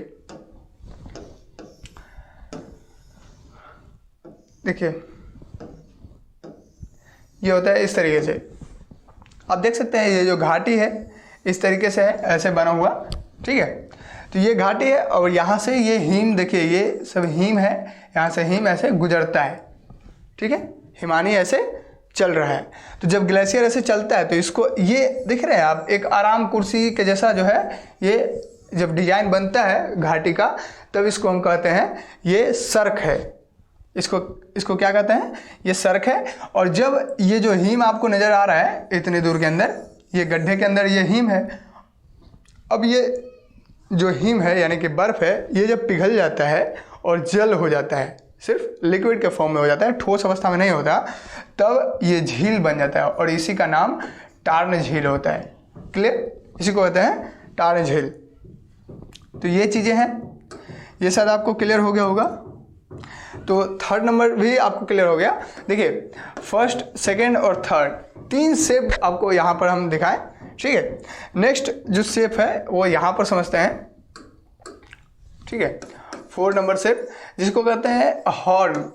देखिए ये होता है इस तरीके से, आप देख सकते हैं ये जो घाटी है इस तरीके से है, ऐसे बना हुआ, ठीक है। तो ये घाटी है और यहाँ से ये हिम, देखिए ये सब हिम है, यहाँ से हिम ऐसे गुजरता है, ठीक है, हिमानी ऐसे चल रहा है। तो जब ग्लेशियर ऐसे चलता है तो इसको, ये देख रहे हैं आप, एक आराम कुर्सी के जैसा जो है, ये जब डिजाइन बनता है घाटी का तब इसको हम कहते हैं ये सर्क है। इसको क्या कहते हैं, ये सर्क है। और जब ये जो हिम आपको नज़र आ रहा है इतनी दूर के अंदर, ये गड्ढे के अंदर ये हिम है, अब ये जो हिम है यानी कि बर्फ़ है, ये जब पिघल जाता है और जल हो जाता है, सिर्फ लिक्विड के फॉर्म में हो जाता है, ठोस अवस्था में नहीं होता, तब ये झील बन जाता है और इसी का नाम टार्न झील होता है। क्लियर। इसी को कहते हैं टार्न झील। तो ये चीज़ें हैं, ये शायद आपको क्लियर हो गया होगा। तो थर्ड नंबर भी आपको क्लियर हो गया। देखिए फर्स्ट, सेकंड और थर्ड, तीन शेप आपको यहाँ पर हम दिखाएं, ठीक है। नेक्स्ट जो शेप है वो यहाँ पर समझते हैं, ठीक है। 4 नंबर शेप जिसको कहते हैं हॉर्न,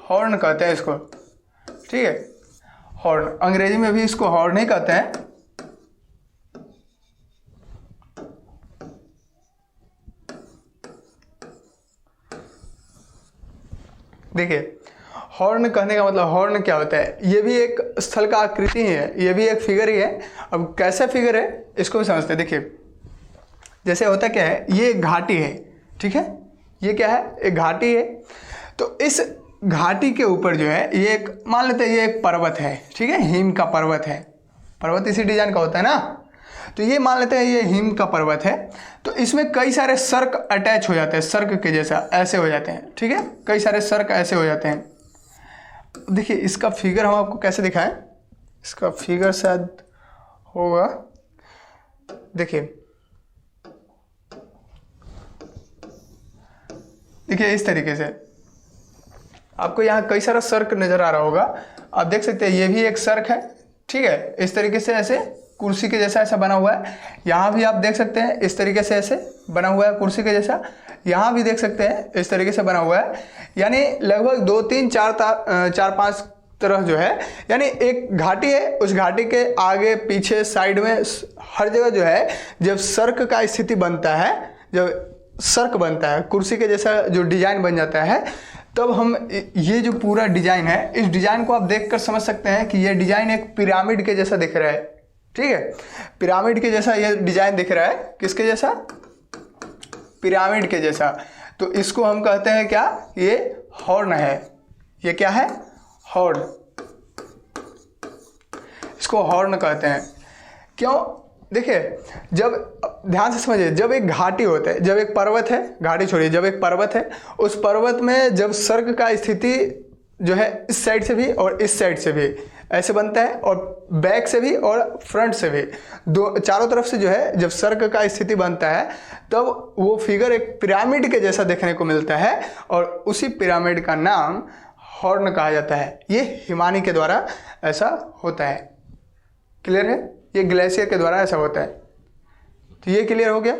हॉर्न कहते हैं इसको, ठीक है, हॉर्न। अंग्रेजी में भी इसको हॉर्न ही कहते हैं। देखिए हॉर्न कहने का मतलब, हॉर्न क्या होता है, ये भी एक स्थल का आकृति ही है, ये भी एक फिगर ही है। अब कैसा फिगर है इसको भी समझते हैं। देखिए जैसे होता क्या है, ये एक घाटी है, ठीक है, ये क्या है, एक घाटी है। तो इस घाटी के ऊपर जो है ये एक, मान लेते हैं ये एक पर्वत है, ठीक है, हिम का पर्वत है, पर्वत इसी डिजाइन का होता है ना, तो ये मान लेते हैं ये हिम का पर्वत है। तो इसमें कई सारे सर्क अटैच हो जाते हैं, सर्क के जैसा ऐसे हो जाते हैं, ठीक है, कई सारे सर्क ऐसे हो जाते हैं। देखिए इसका फिगर हम आपको कैसे दिखाएं, इसका फिगर शायद होगा, देखिए देखिए इस तरीके से आपको यहाँ कई सारा सर्क नज़र आ रहा होगा। आप देख सकते हैं ये भी एक सर्क है, ठीक है, इस तरीके से ऐसे कुर्सी के जैसा ऐसा बना हुआ है। यहाँ भी आप देख सकते हैं इस तरीके से ऐसे बना हुआ है कुर्सी के जैसा, यहाँ भी देख सकते हैं इस तरीके से बना हुआ है। यानी लगभग 2 3 4 5 तरह जो है, यानी एक घाटी है, उस घाटी के आगे पीछे साइड में हर जगह जो है, जब सर्क का स्थिति बनता है, जब सर्क बनता है कुर्सी के जैसा जो डिजाइन बन जाता है, तब हम ये जो पूरा डिजाइन है, इस डिजाइन को आप देखकर समझ सकते हैं कि ये डिजाइन एक पिरामिड के जैसा दिख रहा है, ठीक है। पिरामिड के जैसा ये डिजाइन दिख रहा है, किसके जैसा? पिरामिड के जैसा। तो इसको हम कहते हैं क्या? ये हॉर्न है। ये क्या है? हॉर्न। इसको हॉर्न कहते हैं। क्यों? देखिए, जब ध्यान से समझिए, जब एक घाटी होता है, जब एक पर्वत है, घाटी छोड़िए, जब एक पर्वत है, उस पर्वत में जब सर्ग का स्थिति जो है इस साइड से भी और इस साइड से भी ऐसे बनता है, और बैक से भी और फ्रंट से भी, दो चारों तरफ से जो है जब सर्ग का स्थिति बनता है तब वो फिगर एक पिरामिड के जैसा देखने को मिलता है, और उसी पिरामिड का नाम हॉर्न कहा जाता है। ये हिमानी के द्वारा ऐसा होता है। क्लियर है? ये ग्लेशियर के द्वारा ऐसा होता है। तो ये क्लियर हो गया।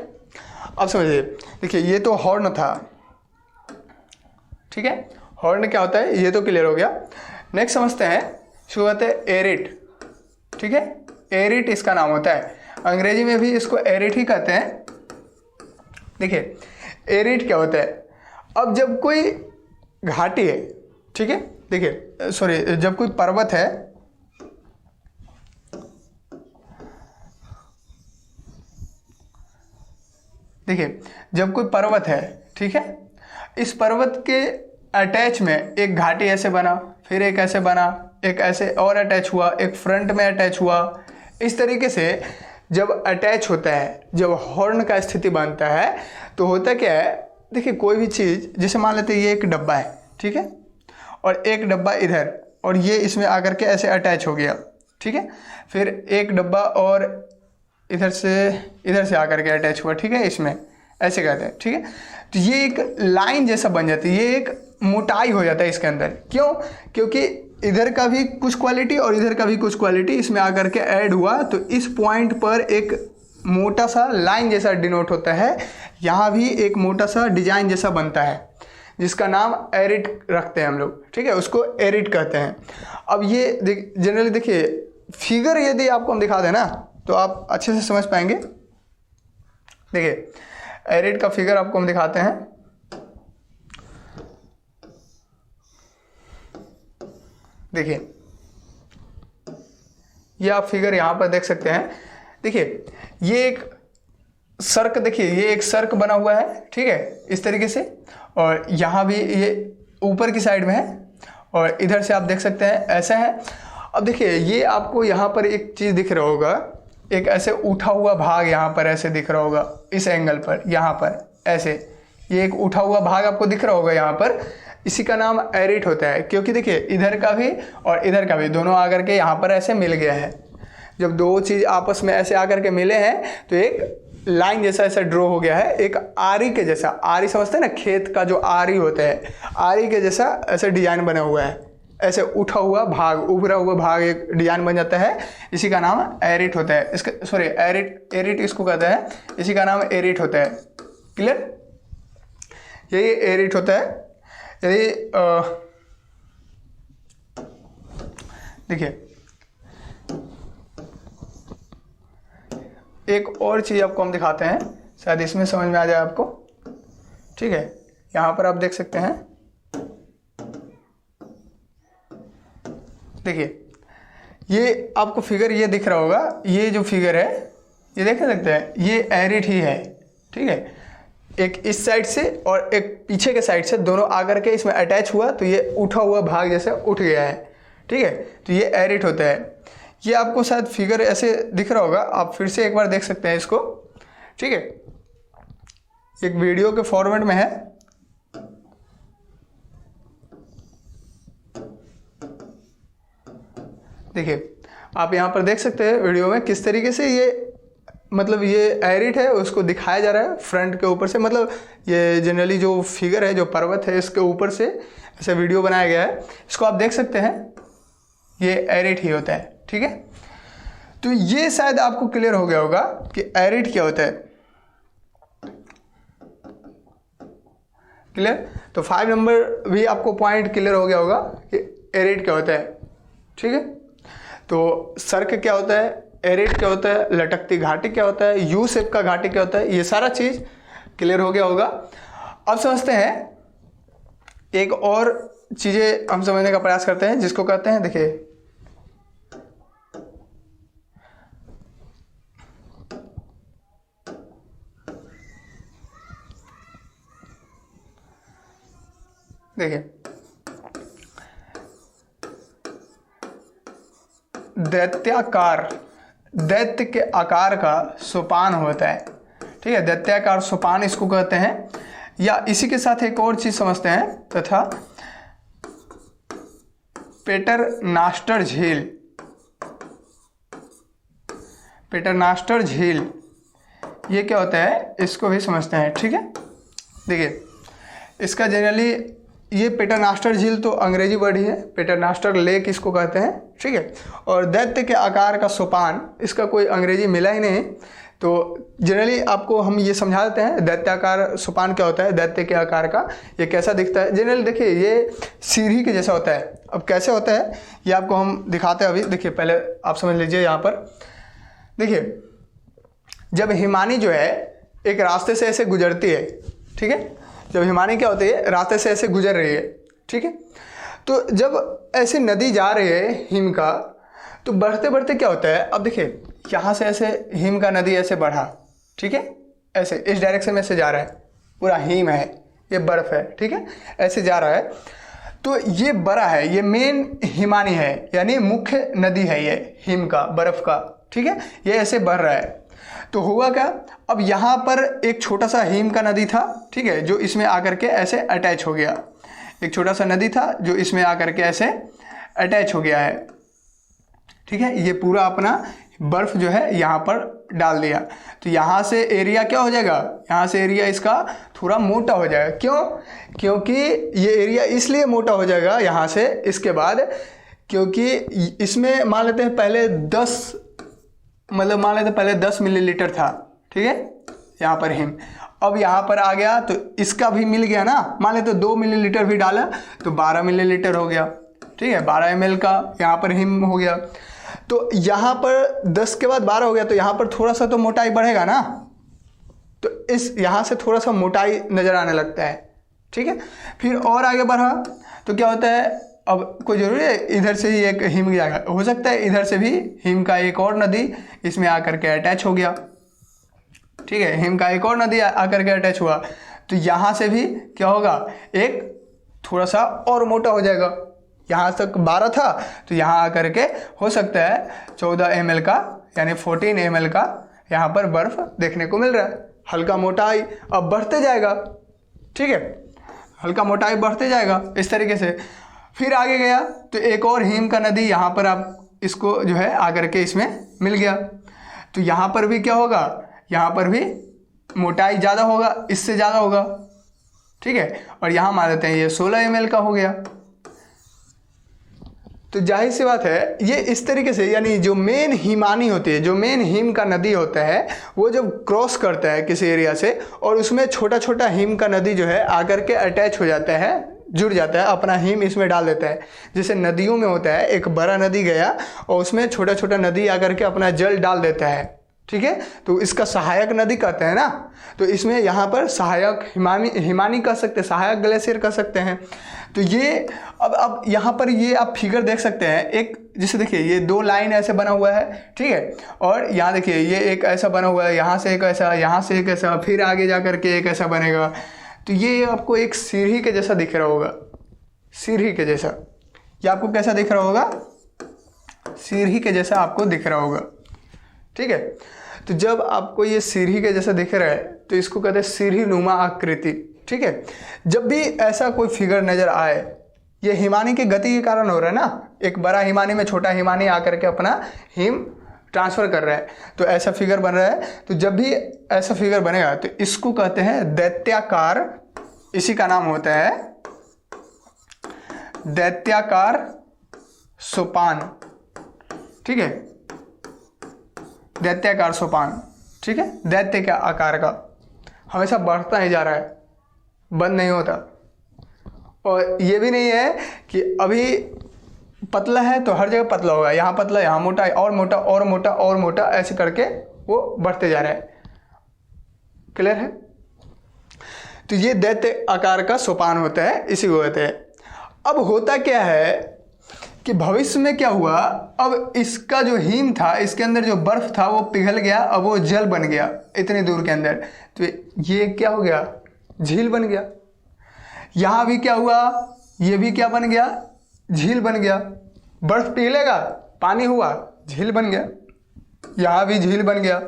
अब समझिए, देखिए ये तो हॉर्न था, ठीक है। हॉर्न क्या होता है ये तो क्लियर हो गया। नेक्स्ट समझते हैं, इसको कहते हैं एरिट, ठीक है। एरिट इसका नाम होता है, अंग्रेजी में भी इसको एरिट ही कहते हैं। देखिए एरिट क्या होता है? अब जब कोई घाटी है, ठीक है, देखिए सॉरी, जब कोई पर्वत है, देखिए जब कोई पर्वत है, ठीक है, इस पर्वत के अटैच में एक घाटी ऐसे बना, फिर एक ऐसे बना, एक ऐसे और अटैच हुआ, एक फ्रंट में अटैच हुआ। इस तरीके से जब अटैच होता है, जब हॉर्न का स्थिति बनता है, तो होता क्या है? देखिए कोई भी चीज़, जैसे मान लेते हैं ये एक डब्बा है, ठीक है, और एक डब्बा इधर, और ये इसमें आकर के ऐसे अटैच हो गया, ठीक है, फिर एक डब्बा और इधर से आकर के अटैच हुआ, ठीक है, इसमें ऐसे कहते हैं, ठीक है। तो ये एक लाइन जैसा बन जाती है, ये एक मोटाई हो जाता है इसके अंदर। क्यों? क्योंकि इधर का भी कुछ क्वालिटी और इधर का भी कुछ क्वालिटी इसमें आकर के ऐड हुआ, तो इस पॉइंट पर एक मोटा सा लाइन जैसा डिनोट होता है। यहाँ भी एक मोटा सा डिजाइन जैसा बनता है, जिसका नाम एरिट रखते हैं हम लोग, ठीक है, उसको एरिट कहते हैं। अब ये जनरली देखिए, फिगर यदि आपको हम दिखा दें ना, तो आप अच्छे से समझ पाएंगे। देखिए एरिट का फिगर आपको हम दिखाते हैं। देखिए ये आप फिगर यहां पर देख सकते हैं। देखिए ये एक सर्क, देखिए ये एक सर्क बना हुआ है, ठीक है, इस तरीके से, और यहाँ भी ये ऊपर की साइड में है, और इधर से आप देख सकते हैं ऐसा है। अब देखिए ये आपको यहाँ पर एक चीज़ दिख रहा होगा, एक ऐसे उठा हुआ भाग यहाँ पर ऐसे दिख रहा होगा, इस एंगल पर, यहाँ पर ऐसे ये एक उठा हुआ भाग आपको दिख रहा होगा यहाँ पर। इसी का नाम एरिट होता है, क्योंकि देखिए इधर का भी और इधर का भी दोनों आकर के यहाँ पर ऐसे मिल गया है। जब दो चीज़ आपस में ऐसे आकर के मिले हैं तो एक लाइन जैसा ऐसा ड्रॉ हो गया है, एक आरी के जैसा। आरी समझते हैं ना, खेत का जो आरी होता है, आरी के जैसा ऐसे डिजाइन बना हुआ है, ऐसे उठा हुआ भाग, उभरा हुआ भाग एक डिजाइन बन जाता है। इसी का नाम एरिट होता है। इसका सॉरी एरिट इसको कहते हैं, इसी का नाम एरिट होता है। क्लियर? यही एरिट होता है। यदि देखिए एक और चीज़ आपको हम दिखाते हैं, शायद इसमें समझ में आ जाए आपको, ठीक है। यहाँ पर आप देख सकते हैं, देखिए ये आपको फिगर ये दिख रहा होगा, ये जो फिगर है ये देख सकते हैं, ये एरिट ही है, ठीक है। एक इस साइड से और एक पीछे के साइड से दोनों आकर के इसमें अटैच हुआ, तो ये उठा हुआ भाग जैसे उठ गया है, ठीक है, तो ये एरिट होता है। ये आपको शायद फिगर ऐसे दिख रहा होगा, आप फिर से एक बार देख सकते हैं इसको, ठीक है, एक वीडियो के फॉर्मेट में है। देखिए आप यहाँ पर देख सकते हैं वीडियो में किस तरीके से ये, मतलब ये एरिट है, उसको दिखाया जा रहा है फ्रंट के ऊपर से। मतलब ये जनरली जो फिगर है, जो पर्वत है, इसके ऊपर से ऐसा वीडियो बनाया गया है। इसको आप देख सकते हैं, ये एरिट ही होता है, ठीक है। तो ये शायद आपको क्लियर हो गया होगा कि एरिट क्या होता है। क्लियर? तो 5 नंबर भी आपको पॉइंट क्लियर हो गया होगा कि एरिट क्या होता है, ठीक है। तो सर्क क्या होता है, एरिट क्या होता है, लटकती घाटी क्या होता है, यू शेप का घाटी क्या होता है, ये सारा चीज क्लियर हो गया होगा। अब समझते हैं, एक और चीजें हम समझने का प्रयास करते हैं, जिसको कहते हैं, देखिए देखिए दैत्याकार, दैत्य के आकार का सोपान होता है, ठीक है, दैत्याकार सोपान इसको कहते हैं। या इसी के साथ एक और चीज समझते हैं, तथा पेटरनास्टर झील, पेटरनास्टर झील ये क्या होता है इसको भी समझते हैं, ठीक है। देखिए इसका जनरली ये पेटरनास्टर झील तो अंग्रेजी वर्ड ही है, पेटरनास्टर लेक इसको कहते हैं, ठीक है। और दैत्य के आकार का सोपान, इसका कोई अंग्रेजी मिला ही नहीं, तो जनरली आपको हम ये समझा देते हैं दैत्याकार सोपान क्या होता है, दैत्य के आकार का ये कैसा दिखता है। जनरली देखिए ये सीढ़ी के जैसा होता है। अब कैसे होता है ये आपको हम दिखाते हैं अभी। देखिए पहले आप समझ लीजिए, यहाँ पर देखिए जब हिमानी जो है एक रास्ते से ऐसे गुजरती है, ठीक है, जब हिमानी क्या होती है रास्ते से ऐसे गुजर रही है, ठीक है, तो जब ऐसे नदी जा रही है हिम का, तो बढ़ते बढ़ते क्या होता है, अब देखिए यहाँ से ऐसे हिम का नदी ऐसे बढ़ा, ठीक है, ऐसे इस डायरेक्शन में से जा रहा है, पूरा हिम है, ये बर्फ़ है, ठीक है, ऐसे जा रहा है, तो ये बड़ा है, ये मेन हिमानी है, यानी मुख्य नदी है ये हिम का, बर्फ़ का, ठीक है, ये ऐसे बढ़ रहा है। तो हुआ क्या, अब यहाँ पर एक छोटा सा हिम का नदी था, ठीक है, जो इसमें आकर के ऐसे अटैच हो गया, एक छोटा सा नदी था जो इसमें आकर के ऐसे अटैच हो गया है, ठीक है, ये पूरा अपना बर्फ़ जो है यहाँ पर डाल दिया। तो यहाँ से एरिया क्या हो जाएगा, यहाँ से एरिया इसका थोड़ा मोटा हो जाएगा। क्यों, क्योंकि ये एरिया इसलिए मोटा हो जाएगा यहाँ से इसके बाद, क्योंकि इसमें मान लेते हैं पहले 10 मिलीलीटर था, ठीक है, यहाँ पर हिम, अब यहाँ पर आ गया तो इसका भी मिल गया ना, मान लेते 2 मिलीलीटर भी डाला तो 12 मिलीलीटर हो गया, ठीक है, 12 ml का यहाँ पर हिम हो गया। तो यहाँ पर 10 के बाद 12 हो गया, तो यहाँ पर थोड़ा सा तो मोटाई बढ़ेगा ना, तो इस यहाँ से थोड़ा सा मोटाई नज़र आने लगता है, ठीक है। फिर और आगे बढ़ा तो क्या होता है, अब कोई जरूरी है इधर से ही एक हिम जाएगा, हो सकता है इधर से भी हिम का एक और नदी इसमें आकर के अटैच हो गया, ठीक है, हिम का एक और नदी आकर के अटैच हुआ, तो यहाँ से भी क्या होगा, एक थोड़ा सा और मोटा हो जाएगा। यहाँ तक 12 था तो यहाँ आकर के हो सकता है 14 ml का, यानी 14 ml का यहाँ पर बर्फ़ देखने को मिल रहा है। हल्का मोटाई अब बढ़ते जाएगा, ठीक है, हल्का मोटाई बढ़ते जाएगा इस तरीके से। फिर आगे गया तो एक और हिम का नदी यहाँ पर आप इसको जो है आकर के इसमें मिल गया, तो यहाँ पर भी क्या होगा, यहाँ पर भी मोटाई ज़्यादा होगा, इससे ज़्यादा होगा, ठीक है, और यहाँ मान लेते हैं ये 16 ml का हो गया। तो जाहिर सी बात है ये इस तरीके से, यानी जो मेन हिमानी होती है, जो मेन हिम का नदी होता है, वो जब क्रॉस करता है किसी एरिया से और उसमें छोटा छोटा हिम का नदी जो है आकर के अटैच हो जाता है, जुड़ जाता है, अपना हिम इसमें डाल देता है। जैसे नदियों में होता है, एक बड़ा नदी गया और उसमें छोटा छोटा नदी आकर के अपना जल डाल देता है, ठीक है, तो इसका सहायक नदी कहते हैं ना, तो इसमें यहाँ पर सहायक हिमानी कह सकते हैं, सहायक ग्लेशियर कह सकते हैं। तो ये अब यहाँ पर ये आप फिगर देख सकते हैं, एक जैसे देखिए ये 2 लाइन ऐसे बना हुआ है, ठीक है, और यहाँ देखिए ये एक ऐसा बना हुआ है, यहाँ से एक ऐसा, यहाँ से एक ऐसा, फिर आगे जा कर के एक ऐसा बनेगा। तो ये आपको एक सीढ़ी के जैसा दिख रहा होगा, सीढ़ी के जैसा, ये आपको कैसा दिख रहा होगा, सीढ़ी के जैसा आपको दिख रहा होगा, ठीक है। तो जब आपको ये सीढ़ी के जैसा दिख रहा है तो इसको कहते हैं सीढ़ी नुमा आकृति, ठीक है। जब भी ऐसा कोई फिगर नज़र आए, ये हिमानी की गति के कारण हो रहा है ना, एक बड़ा हिमानी में छोटा हिमानी आकर के अपना हिम ट्रांसफ़र कर रहा है, तो ऐसा फिगर बन रहा है। तो जब भी ऐसा फिगर बनेगा तो इसको कहते हैं दैत्याकार, इसी का नाम होता है दैत्याकार सोपान, ठीक है, दैत्याकार सोपान, ठीक है, दैत्य के आकार का, हमेशा बढ़ता ही जा रहा है, बंद नहीं होता। और ये भी नहीं है कि अभी पतला है तो हर जगह पतला होगा, यहाँ पतला, यहाँ मोटा, और मोटा और मोटा और मोटा, ऐसे करके वो बढ़ते जा रहा है। क्लियर है? तो ये दैत्य आकार का सोपान होता है, इसी को कहते हैं। अब होता क्या है कि भविष्य में क्या हुआ, अब इसका जो हिम था, इसके अंदर जो बर्फ था वो पिघल गया, अब वो जल बन गया इतनी दूर के अंदर, तो ये क्या हो गया, झील बन गया। यहाँ भी क्या हुआ, ये भी क्या बन गया, झील बन गया। बर्फ पिघलेगा, पानी हुआ, झील बन गया। यहाँ भी झील बन गया।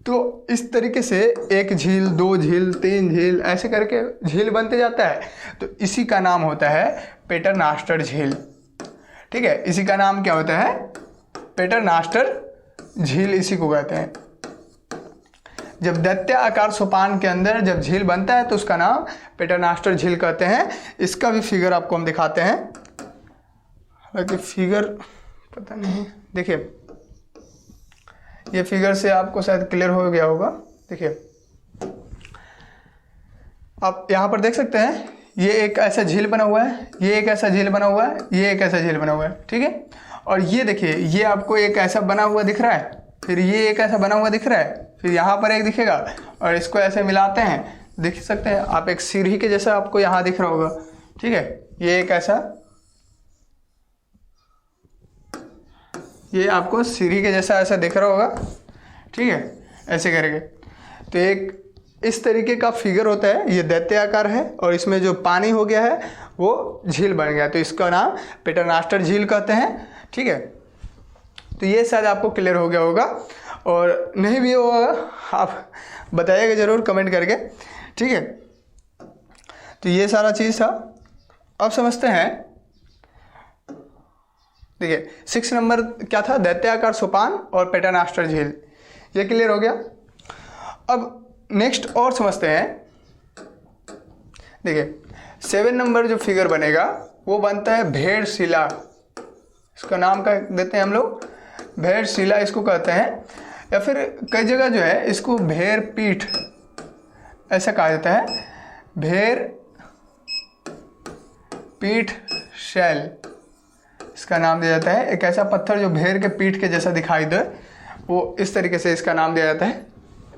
तो इस तरीके से एक झील, दो झील, तीन झील, ऐसे करके झील बनते जाता है। तो इसी का नाम होता है पेटरनास्टर झील। ठीक है, इसी का नाम क्या होता है, पेटरनास्टर झील, इसी को कहते हैं। जब दैत्याकार सोपान के अंदर जब झील बनता है तो उसका नाम पेटरनास्टर झील कहते हैं। इसका भी फिगर आपको हम दिखाते हैं, हालांकि फिगर पता नहीं, देखिए ये फिगर से आपको शायद क्लियर हो गया होगा। देखिए आप यहाँ पर देख सकते हैं, ये एक ऐसा झील बना हुआ है, ये एक ऐसा झील बना हुआ है, ये एक ऐसा झील बना हुआ है। ठीक है, और ये देखिए, ये आपको एक ऐसा बना हुआ दिख रहा है, फिर ये एक ऐसा बना हुआ दिख रहा है, फिर यहाँ पर एक दिखेगा, और इसको ऐसे मिलाते हैं, देख सकते हैं आप, एक सीढ़ी के जैसा आपको यहाँ दिख रहा होगा। ठीक है, ये एक ऐसा, ये आपको सीढ़ी के जैसा ऐसा दिख रहा होगा। ठीक है, ऐसे करके तो एक इस तरीके का फिगर होता है। ये दैत्याकार है और इसमें जो पानी हो गया है वो झील बन गया, तो इसका नाम पेटरनास्टर झील कहते हैं। ठीक है, तो ये शायद आपको क्लियर हो गया होगा, और नहीं भी होगा आप बताइएगा ज़रूर कमेंट करके। ठीक है, तो ये सारा चीज़ था। अब समझते हैं, देखिए 6 नंबर क्या था, दैत्याकार सोपान और पेटरनास्टर झील, ये क्लियर हो गया। अब नेक्स्ट और समझते हैं। देखिए 7 नंबर जो फिगर बनेगा वो बनता है भेड़शिला। इसका नाम क्या देते हैं हम लोग, भेड़शिला इसको कहते हैं, या फिर कई जगह जो है इसको भेड़ पीठ ऐसा कहा जाता है, भेड़ पीठ शैल इसका नाम दिया जाता है। एक ऐसा पत्थर जो भेड़ के पीठ के जैसा दिखाई दे, वो इस तरीके से इसका नाम दिया जाता है।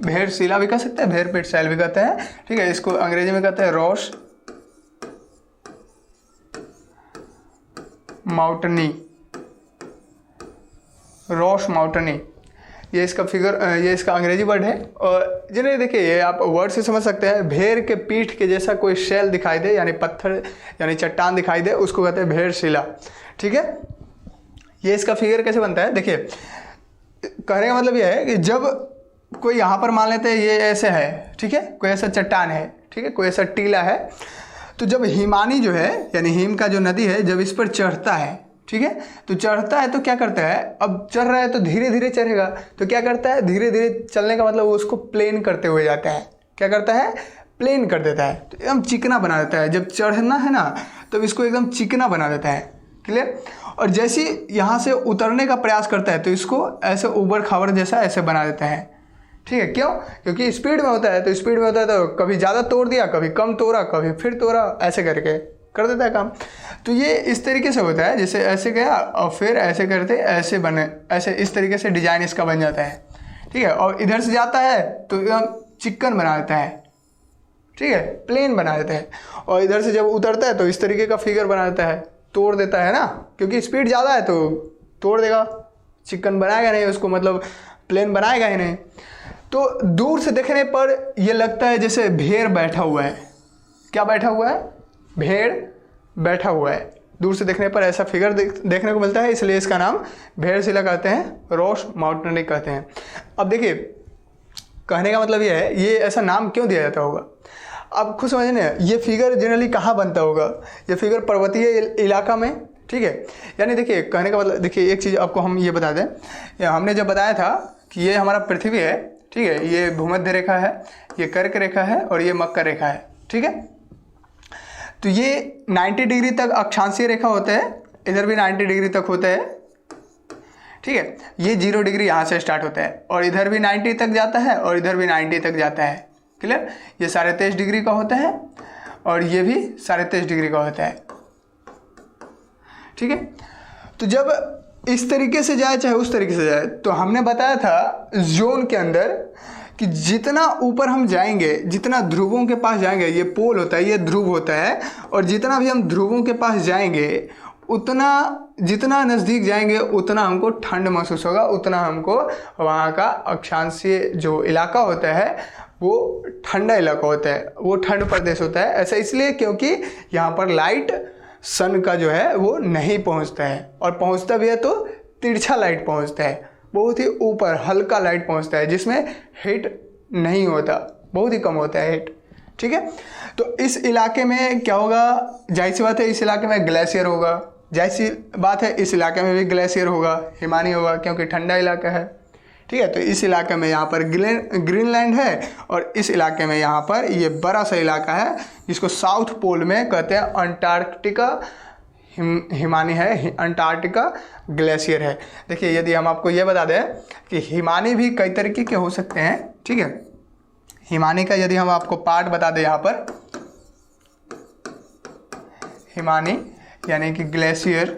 भेड़शिला भी कह सकते हैं, भेड़ पीठ शैल भी कहते हैं। ठीक है, इसको अंग्रेजी में कहते हैं रॉस माउंटनी, रॉस माउंटनी, ये इसका फिगर, ये इसका अंग्रेजी वर्ड है। और जिन्हें देखिए, ये आप वर्ड से समझ सकते हैं, भेड़ के पीठ के जैसा कोई शैल दिखाई दे, यानी पत्थर यानी चट्टान दिखाई दे, उसको कहते हैं भेड़शिला। ठीक है, ये इसका फिगर कैसे बनता है, देखिए कहने का मतलब ये है कि जब कोई यहाँ पर मान लेते हैं ये ऐसे है, ठीक है, कोई ऐसा चट्टान है, ठीक है, कोई ऐसा टीला है, तो जब हिमानी जो है यानी हिम का जो नदी है जब इस पर चढ़ता है, ठीक है, तो चढ़ता है तो क्या करता है, अब चढ़ रहा है तो धीरे धीरे चढ़ेगा, तो क्या करता है, धीरे धीरे चलने का मतलब वो उसको प्लेन करते हुए जाता है। क्या करता है, प्लेन कर देता है, तो एकदम चिकना बना देता है। जब चढ़ना है ना तो इसको एकदम चिकना बना देता है। क्लियर। और जैसे यहाँ से उतरने का प्रयास करता है तो इसको ऐसे ऊबड़ खाबड़ जैसा ऐसे बना देता है। ठीक है, क्यों, क्योंकि स्पीड में होता है, तो स्पीड में होता है तो कभी ज़्यादा तोड़ दिया, कभी कम तोड़ा, कभी फिर तोड़ा, ऐसे करके कर देता है काम। तो ये इस तरीके से होता है, जैसे ऐसे गया और फिर ऐसे करते ऐसे बने, ऐसे इस तरीके से डिजाइन इसका बन जाता है। ठीक है, और इधर से जाता है तो एकदम चिकन बना देता है, ठीक है, प्लेन बना देता है। और इधर से जब उतरता है तो इस तरीके का फिगर बना देता है, तोड़ देता है ना, क्योंकि स्पीड ज़्यादा है तो तोड़ देगा, चिकन बनाएगा नहीं उसको, मतलब प्लेन बनाएगा ही नहीं। तो दूर से देखने पर यह लगता है जैसे भेड़ बैठा हुआ है। क्या बैठा हुआ है, भेड़ बैठा हुआ है। दूर से देखने पर ऐसा फिगर देखने को मिलता है, इसलिए इसका नाम भेड़शिला कहते हैं, रॉस माउंटनी कहते हैं। अब देखिए, कहने का मतलब ये है, ये ऐसा नाम क्यों दिया जाता होगा, आप खुद समझे ना। ये फिगर जनरली कहाँ बनता होगा, ये फिगर पर्वतीय इलाका में, ठीक है। यानी देखिए, कहने का मतलब, देखिए एक चीज़ आपको हम ये बता दें, हमने जब बताया था कि ये हमारा पृथ्वी है, ठीक है, ये भूमध्य रेखा है, ये कर्क रेखा है और ये मकर रेखा है, ठीक है। तो ये 90 डिग्री तक अक्षांशीय रेखा होते हैं, इधर भी 90 डिग्री तक होता है, ठीक है। ये 0 डिग्री यहाँ से स्टार्ट होता है और इधर भी 90 तक जाता है और इधर भी 90 तक जाता है। क्लियर। ये 23.5 डिग्री का होता है और ये भी 23.5 डिग्री का होता है, ठीक है। तो जब इस तरीके से जाए चाहे उस तरीके से जाए, तो हमने बताया था जोन के अंदर कि जितना ऊपर हम जाएंगे, जितना ध्रुवों के पास जाएंगे, ये पोल होता है, ये ध्रुव होता है, और जितना भी हम ध्रुवों के पास जाएंगे उतना, जितना नज़दीक जाएंगे उतना हमको ठंड महसूस होगा, उतना हमको वहाँ का अक्षांशीय जो इलाका होता है वो ठंडा इलाका होता है, वो ठंड प्रदेश होता है। ऐसा इसलिए क्योंकि यहाँ पर लाइट सन का जो है वो नहीं पहुँचता है, और पहुँचता भी है तो तिरछा लाइट पहुँचता है, बहुत ही ऊपर हल्का लाइट पहुँचता है, जिसमें हीट नहीं होता, बहुत ही कम होता है हीट। ठीक है, तो इस इलाके में क्या होगा, जाहिर सी बात है इस इलाके में ग्लेशियर होगा, जाहिर सी बात है इस इलाके में भी ग्लेशियर होगा, हिमानी होगा, क्योंकि ठंडा इलाका है। ठीक है, तो इस इलाके में यहाँ पर ग्रीनलैंड है, और इस इलाके में यहाँ पर ये बड़ा सा इलाका है जिसको साउथ पोल में कहते हैं अंटार्कटिका हिमानी है, अंटार्कटिका ग्लेशियर है। देखिए, यदि हम आपको ये बता दें कि हिमानी भी कई तरीके के हो सकते हैं। ठीक है, हिमानी का यदि हम आपको पार्ट बता दें, यहाँ पर हिमानी यानी कि ग्लेशियर,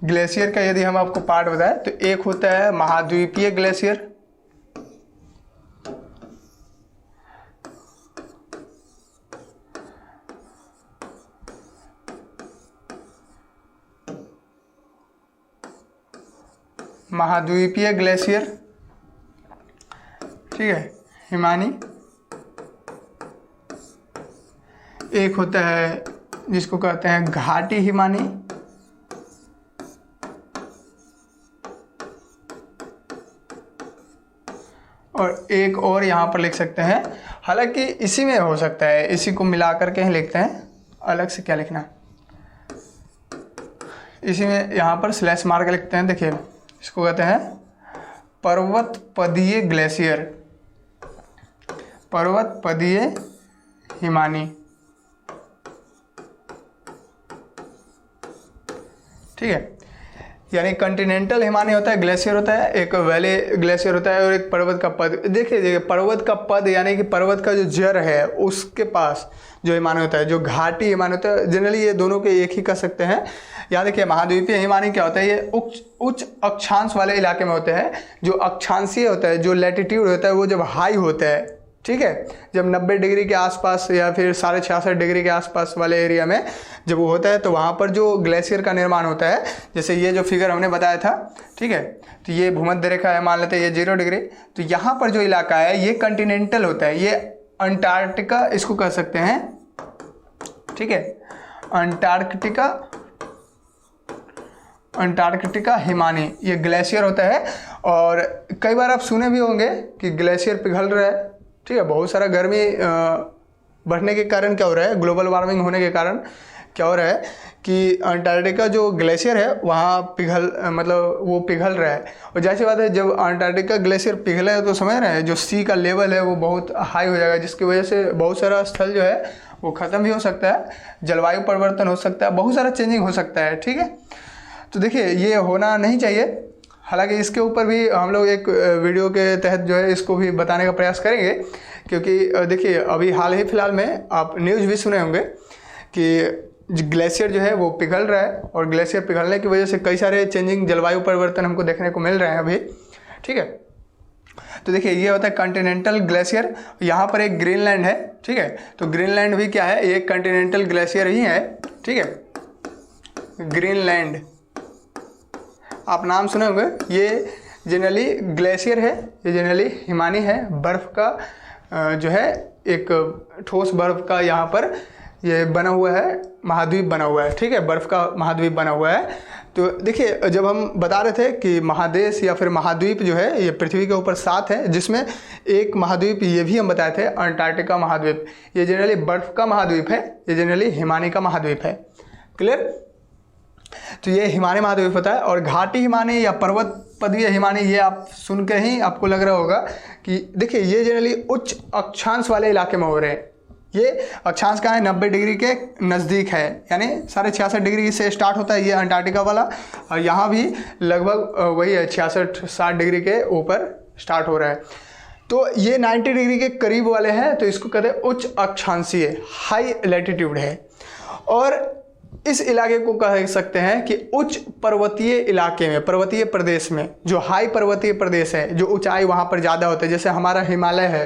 ग्लेशियर का यदि हम आपको पार्ट बताएं तो एक होता है महाद्वीपीय ग्लेशियर, महाद्वीपीय ग्लेशियर। ठीक है, हिमानी। एक होता है जिसको कहते हैं घाटी हिमानी, और एक और यहाँ पर लिख सकते हैं, हालांकि इसी में हो सकता है, इसी को मिला करके ही लिखते हैं, अलग से क्या लिखना, इसी में यहाँ पर स्लैश मार के लिखते हैं। देखिए, इसको कहते हैं पर्वतपदीय ग्लेशियर, पर्वतपदीय हिमानी। ठीक है, यानी कंटिनेंटल हिमानी होता है, ग्लेशियर होता है, एक वैली ग्लेशियर होता है, और एक पर्वत का पद। देखिए पर्वत का पद यानी कि पर्वत का जो जड़ है उसके पास जो हिमानी होता है, जो घाटी हिमानी होता है, जनरली ये दोनों के एक ही कर सकते हैं। यहाँ देखिए, महाद्वीपीय हिमानी क्या होता है, ये उच्च अक्षांश वाले इलाके में होते हैं। जो अक्षांशीय होता है, जो लैटिट्यूड होता है, वो जब हाई होता है, ठीक है, जब 90 डिग्री के आसपास या फिर 66.5 डिग्री के आसपास वाले एरिया में जब वो होता है, तो वहाँ पर जो ग्लेशियर का निर्माण होता है, जैसे ये जो फिगर हमने बताया था, ठीक है, तो ये भूमध्य रेखा है, मान लेते हैं ये 0 डिग्री, तो यहाँ पर जो इलाका है ये कंटिनेंटल होता है, ये अंटार्कटिका इसको कह सकते हैं। ठीक है, अंटार्कटिका हिमानी ये ग्लेशियर होता है। और कई बार आप सुने भी होंगे कि ग्लेशियर पिघल रहा है। ठीक है, बहुत सारा गर्मी बढ़ने के कारण क्या हो रहा है, ग्लोबल वार्मिंग होने के कारण क्या हो रहा है कि अंटार्कटिका जो ग्लेशियर है वहाँ वो पिघल रहा है। और जैसी बात है, जब अंटार्कटिका ग्लेशियर पिघला है तो समझ रहे हैं जो सी का लेवल है वो बहुत हाई हो जाएगा, जिसकी वजह से बहुत सारा स्थल जो है वो ख़त्म भी हो सकता है, जलवायु परिवर्तन हो सकता है, बहुत सारा चेंजिंग हो सकता है। ठीक है, तो देखिए ये होना नहीं चाहिए। हालांकि इसके ऊपर भी हम लोग एक वीडियो के तहत जो है इसको भी बताने का प्रयास करेंगे, क्योंकि देखिए अभी हाल ही फिलहाल में आप न्यूज़ भी सुने होंगे कि ग्लेशियर जो है वो पिघल रहा है, और ग्लेशियर पिघलने की वजह से कई सारे चेंजिंग जलवायु परिवर्तन हमको देखने को मिल रहे हैं अभी। ठीक है, तो देखिए ये होता है कंटिनेंटल ग्लेशियर। यहाँ पर एक ग्रीनलैंड है। ठीक है, तो ग्रीनलैंड भी क्या है, एक कंटिनेंटल ग्लेशियर ही है। ठीक है, ग्रीनलैंड आप नाम सुने होंगे, ये जनरली ग्लेशियर है, ये जनरली हिमानी है, बर्फ़ का जो है एक ठोस बर्फ़ का यहाँ पर ये बना हुआ है, महाद्वीप बना हुआ है। ठीक है, बर्फ़ का महाद्वीप बना हुआ है। तो देखिए जब हम बता रहे थे कि महादेश या फिर महाद्वीप जो है ये पृथ्वी के ऊपर 7 है, जिसमें एक महाद्वीप ये भी हम बताए थे अंटार्कटिका महाद्वीप, ये जनरली बर्फ़ का महाद्वीप है, ये जनरली हिमानी का महाद्वीप है। क्लियर, तो ये हिमानी महाद्वीप होता है। और घाटी हिमानी या पर्वतपदीय हिमानी ये आप सुन के ही आपको लग रहा होगा कि देखिए ये जनरली उच्च अक्षांश वाले इलाके में हो रहे हैं। ये अक्षांश कहाँ है, 90 डिग्री के नज़दीक है, यानी 66.5 डिग्री से स्टार्ट होता है ये अंटार्कटिका वाला, और यहाँ भी लगभग वही है 66-60 डिग्री के ऊपर स्टार्ट हो रहा है। तो ये 90 डिग्री के करीब वाले हैं, तो इसको कहते हैं उच्च अक्षांशीय, हाई लैटिट्यूड है। और इस इलाके को कह सकते हैं कि उच्च पर्वतीय इलाके में, पर्वतीय प्रदेश में, जो हाई पर्वतीय प्रदेश है, जो ऊंचाई वहाँ पर ज़्यादा होता है, जैसे हमारा हिमालय है,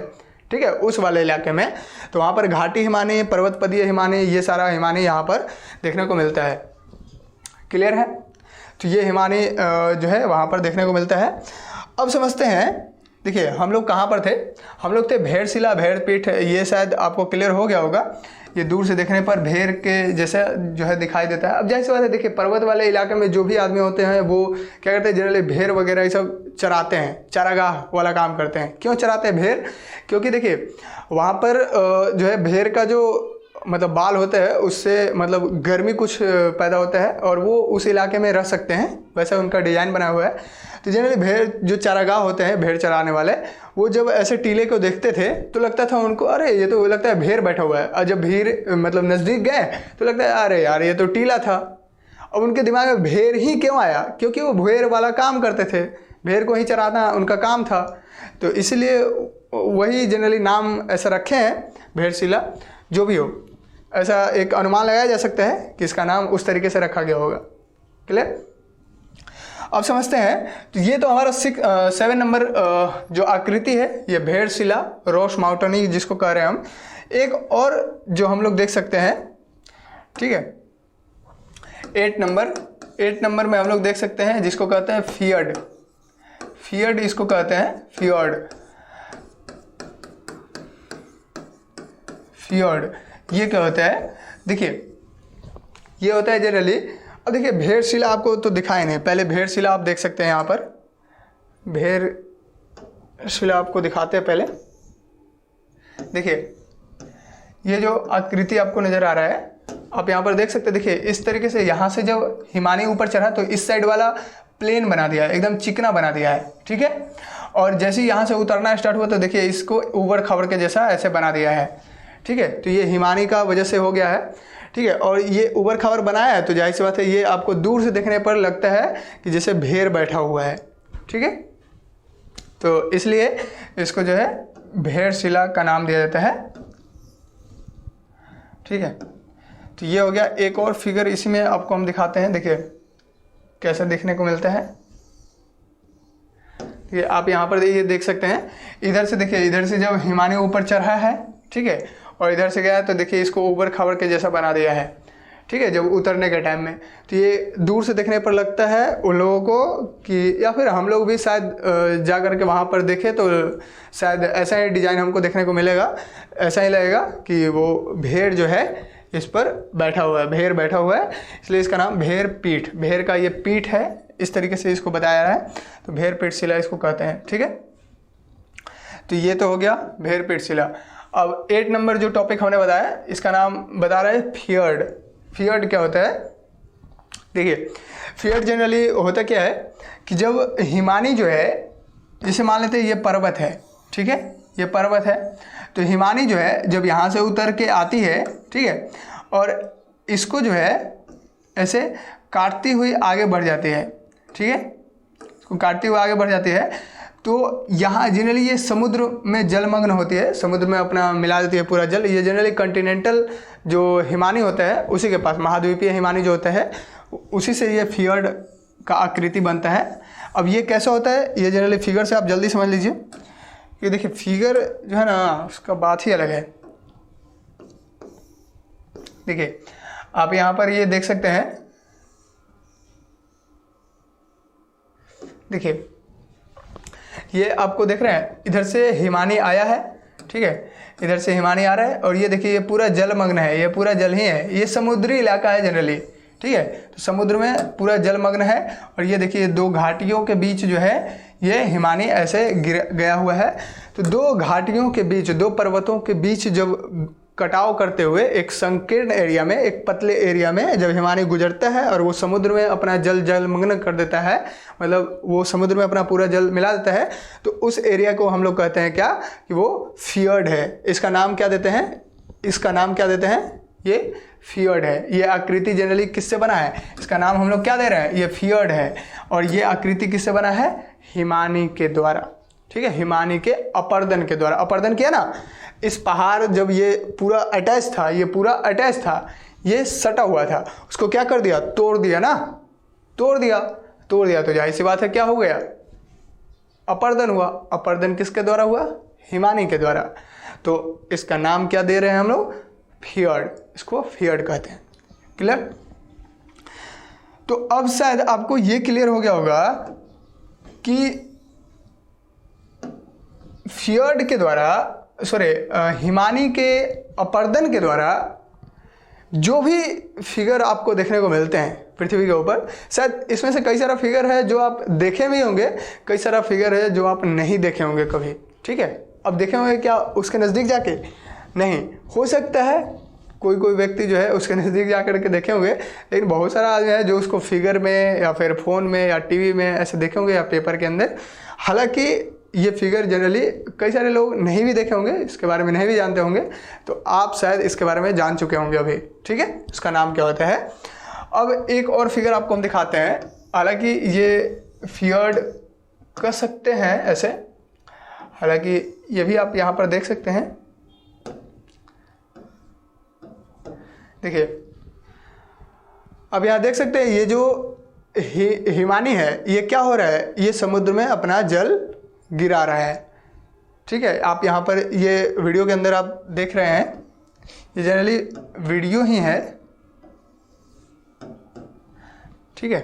ठीक है, उस वाले इलाके में, तो वहाँ पर घाटी हिमानी, पर्वतपदीय हिमानी, ये सारा हिमानी यहाँ पर देखने को मिलता है। क्लियर है, तो ये हिमानी जो है वहाँ पर देखने को मिलता है। अब समझते हैं देखिए हम लोग कहाँ पर थे, हम लोग थे भेड़शिला भेड़पीठ, ये शायद आपको क्लियर हो गया होगा। ये दूर से देखने पर भेड़ के जैसा जो है दिखाई देता है। अब जाहिर सी बात है, देखिए पर्वत वाले इलाके में जो भी आदमी होते हैं वो क्या करते हैं, जनरली भेड़ वगैरह ये सब चराते हैं, चारागाह वाला काम करते हैं। क्यों चराते हैं भेड़? क्योंकि देखिए वहाँ पर जो है भेड़ का जो मतलब बाल होते हैं उससे मतलब गर्मी कुछ पैदा होता है और वो उस इलाके में रह सकते हैं, वैसा उनका डिज़ाइन बना हुआ है। तो जनरली भेड़ जो चारागाह होते हैं, भेड़ चराने वाले, वो जब ऐसे टीले को देखते थे तो लगता था उनको अरे ये तो लगता है भेड़ बैठा हुआ है, और जब भेड़ मतलब नज़दीक गए तो लगता है अरे यार ये तो टीला था। अब उनके दिमाग में भेड़ ही क्यों आया? क्योंकि वो भेड़ वाला काम करते थे, भेड़ को ही चराना उनका काम था, तो इसलिए वही जनरली नाम ऐसा रखे हैं भेड़शिला। जो भी हो, ऐसा एक अनुमान लगाया जा सकता है कि इसका नाम उस तरीके से रखा गया होगा। क्लियर? अब समझते हैं। तो ये तो हमारा 7 नंबर जो आकृति है ये भेड़शिला रोश माउंटनी जिसको कह रहे हैं हम। एक और जो हम लोग देख सकते हैं, ठीक है, 8 नंबर में हम लोग देख सकते हैं जिसको कहते हैं फियर्ड। फियर्ड इसको कहते हैं फियर्ड। ये क्या होता है? देखिए ये होता है जनरली, अब देखिए भेड़शिला आपको तो दिखाई नहीं, पहले भेड़शिला आप देख सकते हैं। यहाँ पर भेड़शिला आपको दिखाते हैं पहले। देखिए ये जो आकृति आपको नज़र आ रहा है, आप यहाँ पर देख सकते हैं। देखिए इस तरीके से यहाँ से जब हिमानी ऊपर चढ़ा तो इस साइड वाला प्लेन बना दिया है, एकदम चिकना बना दिया है, ठीक है। और जैसे ही यहाँ से उतरना स्टार्ट हुआ तो देखिए इसको ऊबड़ खाबड़ के जैसा ऐसे बना दिया है, ठीक है। तो ये हिमानी का वजह से हो गया है, ठीक है। और ये ऊबड़ खाबड़ बनाया है तो जाहिर सी बात है ये आपको दूर से देखने पर लगता है कि जैसे भेड़ बैठा हुआ है, ठीक है। तो इसलिए इसको जो है भेड़शिला का नाम दिया जाता है, ठीक है। तो ये हो गया। एक और फिगर इसी में आपको हम दिखाते हैं, देखिए कैसा देखने को मिलता है। ये आप यहाँ पर ये देख सकते हैं। इधर से देखिए, इधर से जब हिमानी ऊपर चढ़ा है, ठीक है, और इधर से गया तो देखिए इसको ऊबड़ खाबड़ के जैसा बना दिया है, ठीक है, जब उतरने के टाइम में। तो ये दूर से देखने पर लगता है उन लोगों को कि, या फिर हम लोग भी शायद जा कर के वहाँ पर देखें तो शायद ऐसा ही डिज़ाइन हमको देखने को मिलेगा, ऐसा ही लगेगा कि वो भेड़ जो है इस पर बैठा हुआ है, भेड़ बैठा हुआ है, इसलिए इसका नाम भेड़ पीठ, भेड़ का ये पीठ है, इस तरीके से इसको बताया रहा है, तो भेड़ पीठ शिला इसको कहते हैं, ठीक है। तो ये तो हो गया भेड़ पीठ शिला। अब 8 नंबर जो टॉपिक हमने बताया इसका नाम बता रहा है फियर्ड। फियर्ड क्या होता है? देखिए फियर्ड जनरली होता क्या है कि जब हिमानी जो है, जैसे मान लेते हैं ये पर्वत है, ठीक है, ये पर्वत है, तो हिमानी जो है जब यहाँ से उतर के आती है, ठीक है, और इसको जो है ऐसे काटती हुई आगे बढ़ जाती है, ठीक है, इसको काटती हुई आगे बढ़ जाती है, तो यहाँ जनरली ये समुद्र में जलमग्न होती है, समुद्र में अपना मिला देती है पूरा जल। ये जनरली कॉन्टिनेंटल जो हिमानी होता है उसी के पास, महाद्वीपीय हिमानी जो होता है उसी से ये फियर्ड का आकृति बनता है। अब ये कैसा होता है, ये जनरली फिगर से आप जल्दी समझ लीजिए। ये देखिए फिगर जो है ना उसका बात ही अलग है। देखिए आप यहाँ पर ये देख सकते हैं, देखिए ये आपको देख रहे हैं, इधर से हिमानी आया है, ठीक है, इधर से हिमानी आ रहा है, और ये देखिए ये पूरा जलमग्न है, ये पूरा जल ही है, ये समुद्री इलाका है जनरली, ठीक है, तो समुद्र में पूरा जलमग्न है। और ये देखिए 2 घाटियों के बीच जो है ये हिमानी ऐसे गिर गया हुआ है। तो 2 घाटियों के बीच, 2 पर्वतों के बीच जब कटाव करते हुए एक संकीर्ण एरिया में, एक पतले एरिया में जब हिमानी गुजरता है और वो समुद्र में अपना जलमग्न कर देता है, मतलब वो समुद्र में अपना पूरा जल मिला देता है, तो उस एरिया को हम लोग कहते हैं क्या कि वो फियर्ड है। इसका नाम क्या देते हैं? इसका नाम क्या देते हैं? ये फियर्ड है। ये आकृति जनरली किससे बना है? इसका नाम हम लोग क्या दे रहे हैं? ये फियर्ड है। और ये आकृति किससे बना है? हिमानी के द्वारा, ठीक है, हिमानी के अपर्दन के द्वारा। अपर्दन किया ना, इस पहाड़ जब ये पूरा अटैच था, ये पूरा अटैच था, ये सटा हुआ था, उसको क्या कर दिया? तोड़ दिया ना, तोड़ दिया तो जाहिर सी बात है क्या हो गया? अपर्दन हुआ। अपर्दन किसके द्वारा हुआ? हिमानी के द्वारा। तो इसका नाम क्या दे रहे हैं हम लोग? फियर्ड। इसको फियर्ड कहते हैं। क्लियर? तो अब शायद आपको ये क्लियर हो गया होगा कि फियर्ड के द्वारा हिमानी के अपर्दन के द्वारा जो भी फिगर आपको देखने को मिलते हैं पृथ्वी के ऊपर, शायद इसमें से कई सारा फिगर है जो आप देखे भी होंगे, कई सारा फिगर है जो आप नहीं देखे होंगे कभी। ठीक है, अब देखे होंगे क्या उसके नज़दीक जाके? नहीं, हो सकता है कोई कोई व्यक्ति जो है उसके नज़दीक जा कर के देखे होंगे, लेकिन बहुत सारा आदमी है जो उसको फिगर में या फिर फ़ोन में या टीवी में ऐसे देखे होंगे या पेपर के अंदर। हालांकि ये फिगर जनरली कई सारे लोग नहीं भी देखे होंगे, इसके बारे में नहीं भी जानते होंगे, तो आप शायद इसके बारे में जान चुके होंगे अभी। ठीक है, उसका नाम क्या होता है? अब एक और फिगर आपको हम दिखाते हैं। हालांकि ये फियर्ड कर सकते हैं ऐसे, हालांकि ये भी आप यहाँ पर देख सकते हैं। देखिए, अब यहाँ देख सकते हैं ये जो हिमानी है ये क्या हो रहा है, ये समुद्र में अपना जल गिरा रहा है। ठीक है, आप यहाँ पर ये वीडियो के अंदर आप देख रहे हैं, ये जनरली वीडियो ही है। ठीक है,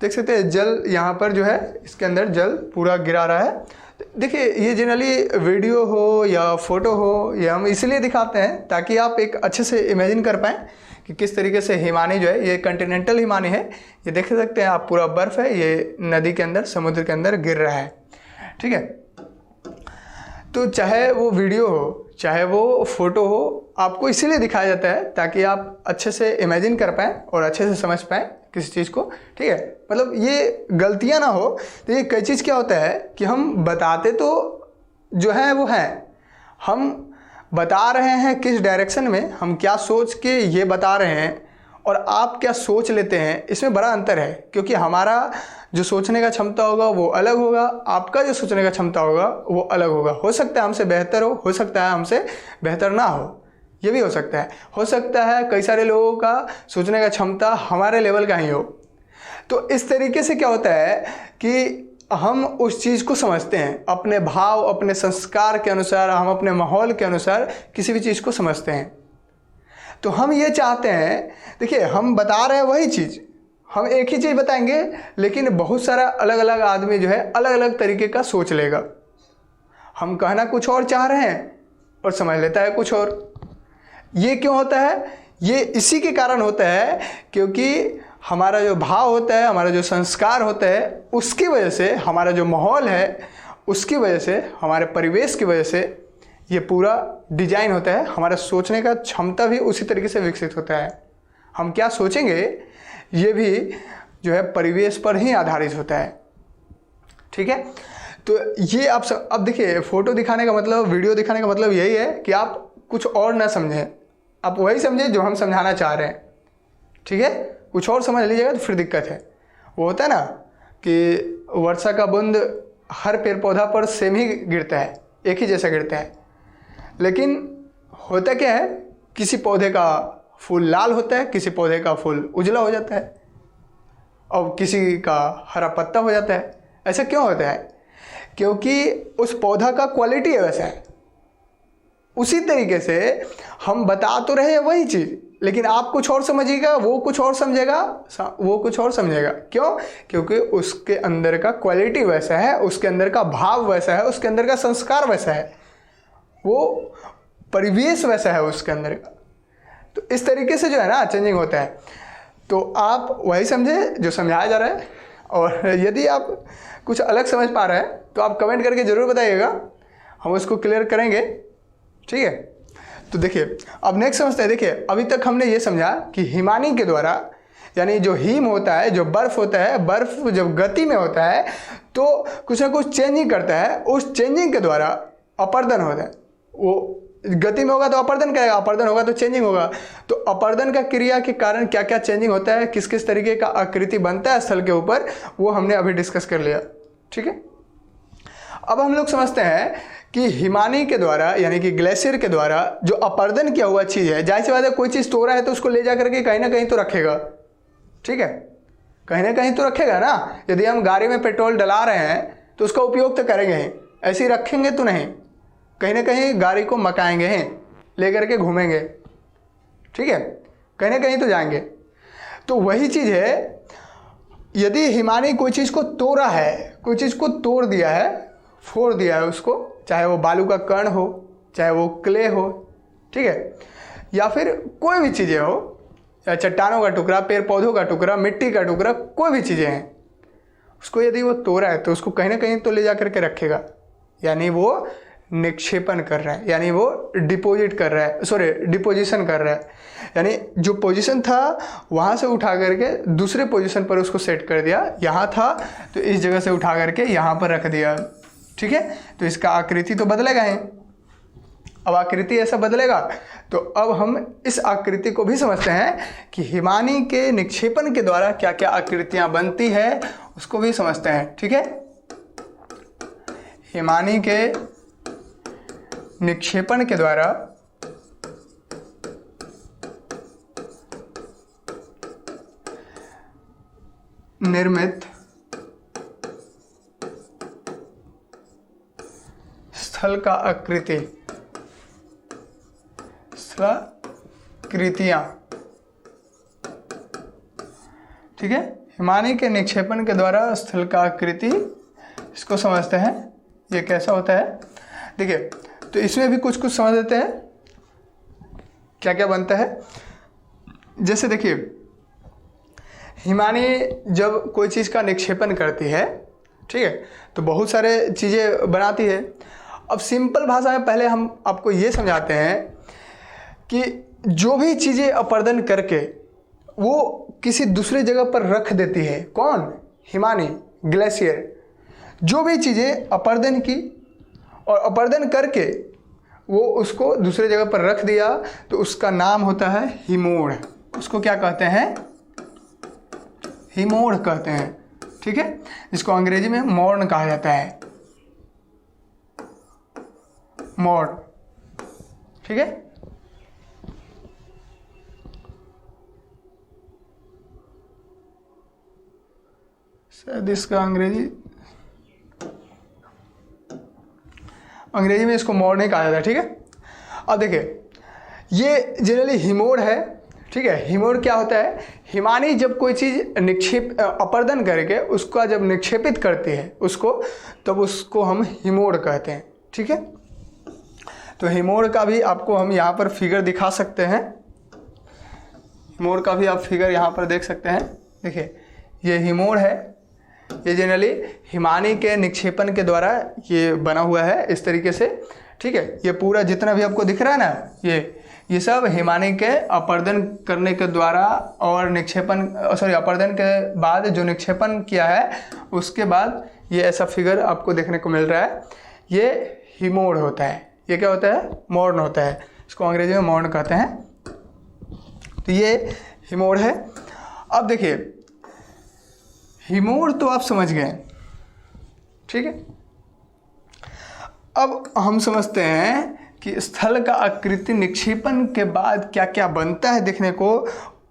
देख सकते हैं जल यहाँ पर जो है इसके अंदर जल पूरा गिरा रहा है। देखिए, ये जनरली वीडियो हो या फोटो हो, ये हम इसलिए दिखाते हैं ताकि आप एक अच्छे से इमेजिन कर पाएँ कि किस तरीके से हिमानी जो है, ये कॉन्टिनेंटल हिमानी है, ये देख सकते हैं आप, पूरा बर्फ़ है, ये नदी के अंदर, समुद्र के अंदर गिर रहा है। ठीक है, तो चाहे वो वीडियो हो चाहे वो फोटो हो, आपको इसीलिए दिखाया जाता है ताकि आप अच्छे से इमेजिन कर पाएँ और अच्छे से समझ पाएँ किसी चीज़ को। ठीक है, मतलब ये गलतियाँ ना हो। तो ये कई चीज़ क्या होता है कि हम बताते तो जो है वो है, हम बता रहे हैं किस डायरेक्शन में, हम क्या सोच के ये बता रहे हैं और आप क्या सोच लेते हैं, इसमें बड़ा अंतर है। क्योंकि हमारा जो सोचने का क्षमता होगा वो अलग होगा, आपका जो सोचने का क्षमता होगा वो अलग होगा। हो सकता है हमसे बेहतर हो सकता है हमसे बेहतर ना हो, ये भी हो सकता है कई सारे लोगों का सोचने का क्षमता हमारे लेवल का ही हो। तो इस तरीके से क्या होता है कि हम उस चीज़ को समझते हैं, अपने भाव, अपने संस्कार के अनुसार, हम अपने माहौल के अनुसार किसी भी चीज़ को समझते हैं। तो हम ये चाहते हैं, देखिए हम बता रहे हैं वही चीज़, हम एक ही चीज़ बताएंगे, लेकिन बहुत सारा अलग अलग आदमी जो है अलग अलग तरीके का सोच लेगा। हम कहना कुछ और चाह रहे हैं और समझ लेता है कुछ और। ये क्यों होता है? ये इसी के कारण होता है क्योंकि हमारा जो भाव होता है, हमारा जो संस्कार होता है, उसकी वजह से, हमारा जो माहौल है उसकी वजह से, हमारे परिवेश की वजह से ये पूरा डिजाइन होता है। हमारा सोचने का क्षमता भी उसी तरीके से विकसित होता है। हम क्या सोचेंगे ये भी जो है परिवेश पर ही आधारित होता है। ठीक है, तो ये आप अब देखिए, फ़ोटो दिखाने का मतलब, वीडियो दिखाने का मतलब यही है कि आप कुछ और ना समझें, आप वही समझें जो हम समझाना चाह रहे हैं। ठीक है, कुछ और समझ लीजिएगा तो फिर दिक्कत है। वो होता है ना कि वर्षा का बूंद हर पेड़ पौधा पर सेम ही गिरता है, एक ही जैसा गिरता है, लेकिन होता क्या है, किसी पौधे का फूल लाल होता है, किसी पौधे का फूल उजला हो जाता है और किसी का हरा पत्ता हो जाता है। ऐसा क्यों होता है? क्योंकि उस पौधा का क्वालिटी है वैसा है। उसी तरीके से हम बता तो रहे हैं वही चीज़, लेकिन आप कुछ और समझिएगा, वो कुछ और समझेगा, वो कुछ और समझेगा। क्यों? क्योंकि उसके अंदर का क्वालिटी वैसा है, उसके अंदर का भाव वैसा है, उसके अंदर का संस्कार वैसा है, वो परिवेश वैसा है उसके अंदर का। तो इस तरीके से जो है ना चेंजिंग होता है। तो आप वही समझे जो समझाया जा रहा है, और यदि आप कुछ अलग समझ पा रहे हैं तो आप कमेंट करके ज़रूर बताइएगा, हम उसको क्लियर करेंगे। ठीक है, तो देखिए अब नेक्स्ट समझते हैं। देखिए अभी तक हमने ये समझा कि हिमानी के द्वारा, यानी जो हिम होता है, जो बर्फ़ होता है, बर्फ़ जब गति में होता है तो कुछ ना कुछ चेंजिंग करता है, उस चेंजिंग के द्वारा अपर्दन होता है। वो गति में होगा तो अपर्दन करेगा, अपर्दन होगा तो चेंजिंग होगा। तो अपर्दन का क्रिया के कारण क्या क्या चेंजिंग होता है, किस किस तरीके का आकृति बनता है स्थल के ऊपर, वो हमने अभी डिस्कस कर लिया। ठीक है, अब हम लोग समझते हैं कि हिमानी के द्वारा, यानी कि ग्लेशियर के द्वारा जो अपर्दन किया हुआ चीज़ है, जाहिर सी बात है कोई चीज़ तोड़ा है तो उसको ले जा करके कहीं ना कहीं तो रखेगा। ठीक है, कहीं ना कहीं तो रखेगा ना। यदि हम गाड़ी में पेट्रोल डला रहे हैं तो उसका उपयोग तो करेंगे ही, ऐसे ही रखेंगे तो नहीं, कहीं ना कहीं गाड़ी को मकाएंगे ही, ले करके घूमेंगे। ठीक है, कहीं ना कहीं तो जाएंगे। तो वही चीज़ है, यदि हिमानी कोई चीज़ को तोड़ा है, कोई चीज़ को तोड़ दिया है, फोड़ दिया है उसको, चाहे वो बालू का कण हो, चाहे वो क्ले हो, ठीक है, या फिर कोई भी चीज़ें हो, या चट्टानों का टुकड़ा, पेड़ पौधों का टुकड़ा, मिट्टी का टुकड़ा, कोई भी चीज़ें हैं, उसको यदि वो तोड़ा है तो उसको कहीं ना कहीं तो ले जा करके रखेगा, यानी वो निक्षेपण कर रहा है, यानी वो डिपोजिट कर रहा है, सॉरी डिपोजिशन कर रहा है, यानी जो पोजीशन था वहाँ से उठा करके दूसरे पोजीशन पर उसको सेट कर दिया। यहाँ था तो इस जगह से उठा करके यहाँ पर रख दिया, ठीक है। तो इसका आकृति तो बदलेगा ही। अब आकृति ऐसा बदलेगा तो अब हम इस आकृति को भी समझते हैं कि हिमानी के निक्षेपण के द्वारा क्या क्या आकृतियाँ बनती है, उसको भी समझते हैं, ठीक है। हिमानी के निक्षेपण के द्वारा निर्मित स्थल का आकृति, स्थलाकृतियां, ठीक है। हिमानी के निक्षेपण के द्वारा स्थल का आकृति, इसको समझते हैं ये कैसा होता है। देखिए तो इसमें भी कुछ कुछ समझ लेते हैं क्या क्या बनता है। जैसे देखिए हिमानी जब कोई चीज़ का निक्षेपण करती है, ठीक है, तो बहुत सारे चीज़ें बनाती है। अब सिंपल भाषा में पहले हम आपको ये समझाते हैं कि जो भी चीज़ें अपर्दन करके वो किसी दूसरे जगह पर रख देती है, कौन? हिमानी, ग्लेशियर। जो भी चीज़ें अपर्दन की और अपर्दन करके वो उसको दूसरे जगह पर रख दिया तो उसका नाम होता है हिमोड़। उसको क्या कहते हैं? हिमोड़ कहते हैं, ठीक है, जिसको अंग्रेजी में मॉर्न कहा जाता है, मॉर्न, ठीक है। शायद इसका अंग्रेजी में इसको मॉर्न ही कहा जाता है, ठीक है। अब देखिए ये जनरली हिमोड़ है, ठीक है। हिमोड़ क्या होता है? हिमानी जब कोई चीज़ निक्षेप अपर्दन करके उसका जब निक्षेपित करती है उसको, तब उसको हम हिमोड़ कहते हैं, ठीक है। तो हिमोड़ का भी आपको हम यहाँ पर फिगर दिखा सकते हैं। हिमोड़ का भी आप फिगर यहाँ पर देख सकते हैं। देखिए ये हिमोड़ है, ये जनरली हिमानी के निक्षेपण के द्वारा ये बना हुआ है इस तरीके से, ठीक है। ये पूरा जितना भी आपको दिख रहा है ना, ये सब हिमानी के अपर्दन करने के द्वारा और निक्षेपण, सॉरी अपर्दन के बाद जो निक्षेपण किया है उसके बाद ये ऐसा फिगर आपको देखने को मिल रहा है। ये हिमोड़ होता है। ये क्या होता है? मॉर्न होता है। इसको अंग्रेजी में मॉर्न कहते हैं। तो ये हिमोड़ है। अब देखिए हिमोड़ तो आप समझ गए, ठीक है। अब हम समझते हैं कि स्थल का आकृति निक्षेपण के बाद क्या क्या बनता है देखने को,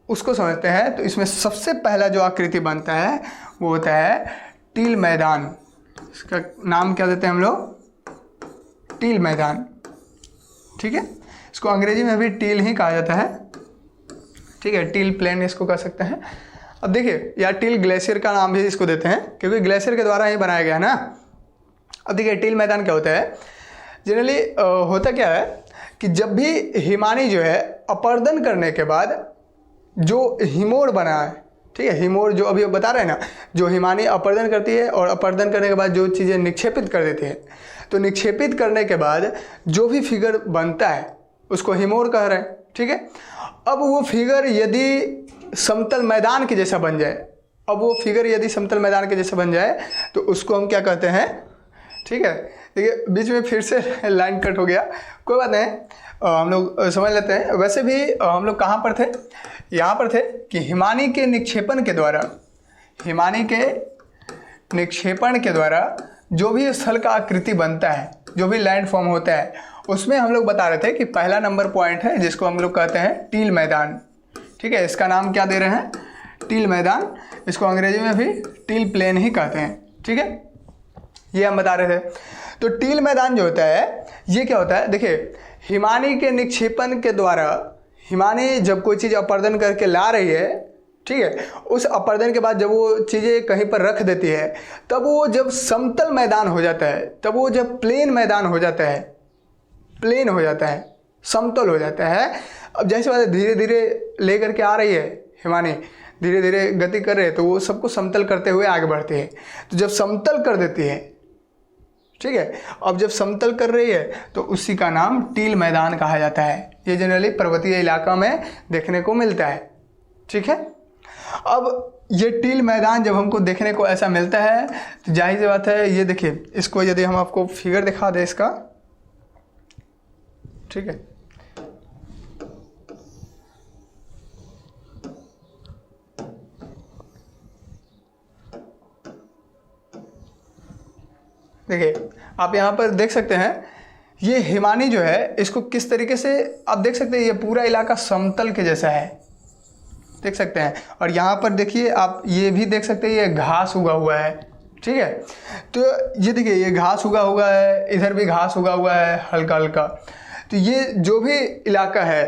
उसको समझते हैं। तो इसमें सबसे पहला जो आकृति बनता है वो होता है टील मैदान। इसका नाम क्या देते हैं हम लोग? टील मैदान, ठीक है। इसको अंग्रेजी में भी टील ही कहा जाता है, ठीक है। टील प्लेन इसको कह सकते हैं। अब देखिए यार टील ग्लेशियर का नाम भी इसको देते हैं क्योंकि ग्लेशियर के द्वारा ही बनाया गया है ना। अब देखिए टील मैदान क्या होता है? जनरली होता क्या है कि जब भी हिमानी जो है अपर्दन करने के बाद जो हिमोड़ बना है, ठीक है, हिमोड़ जो अभी बता रहे हैं ना, जो हिमानी अपर्दन करती है और अपर्दन करने के बाद जो चीज़ें निक्षेपित कर देती है, तो निक्षेपित करने के बाद जो भी फिगर बनता है उसको हिमोड़ कह रहे हैं, ठीक है। अब वो फिगर यदि समतल मैदान के जैसा बन जाए, अब वो फिगर यदि समतल मैदान के जैसा बन जाए तो उसको हम क्या कहते हैं, ठीक है। देखिए बीच में फिर से लाइन कट हो गया, कोई बात नहीं, हम लोग समझ लेते हैं। वैसे भी हम लोग कहाँ पर थे? यहाँ पर थे कि हिमानी के निक्षेपण के द्वारा, हिमानी के निक्षेपण के द्वारा जो भी स्थल का आकृति बनता है, जो भी लैंड फॉर्म होता है, उसमें हम लोग बता रहे थे कि पहला नंबर पॉइंट है जिसको हम लोग कहते हैं टील मैदान, ठीक है। इसका नाम क्या दे रहे हैं? टील मैदान। इसको अंग्रेजी में भी टील प्लेन ही कहते हैं, ठीक है। ये हम बता रहे थे। तो टील मैदान जो होता है ये क्या होता है? देखिए हिमानी के निक्षेपण के द्वारा, हिमानी जब कोई चीज़ अपर्दन करके ला रही है, ठीक है। उस अपर्दन के बाद जब वो चीज़ें कहीं पर रख देती है, तब वो जब समतल मैदान हो जाता है, तब वो जब प्लेन मैदान हो जाता है, प्लेन हो जाता है, समतल हो जाता है। अब जैसे बात है, धीरे धीरे लेकर के आ रही है हिमानी, धीरे धीरे गति कर रहे हैं, तो वो सबको समतल करते हुए आगे बढ़ती है। तो जब समतल कर देती है, ठीक है, अब जब समतल कर रही है तो उसी का नाम टील मैदान कहा जाता है। ये जनरली पर्वतीय इलाका में देखने को मिलता है, ठीक है। अब ये टील मैदान जब हमको देखने को ऐसा मिलता है तो जाहिर सी बात है, ये देखिए, इसको यदि हम आपको फिगर दिखा दें इसका, ठीक है, देखिए आप यहाँ पर देख सकते हैं, ये हिमानी जो है इसको किस तरीके से आप देख सकते हैं, ये पूरा इलाका समतल के जैसा है, देख सकते हैं। और यहाँ पर देखिए आप ये भी देख सकते हैं, ये घास उगा हुआ है, ठीक है। तो ये देखिए, ये घास उगा हुआ है, इधर भी घास उगा हुआ है हल्का हल्का। तो ये जो भी इलाका है,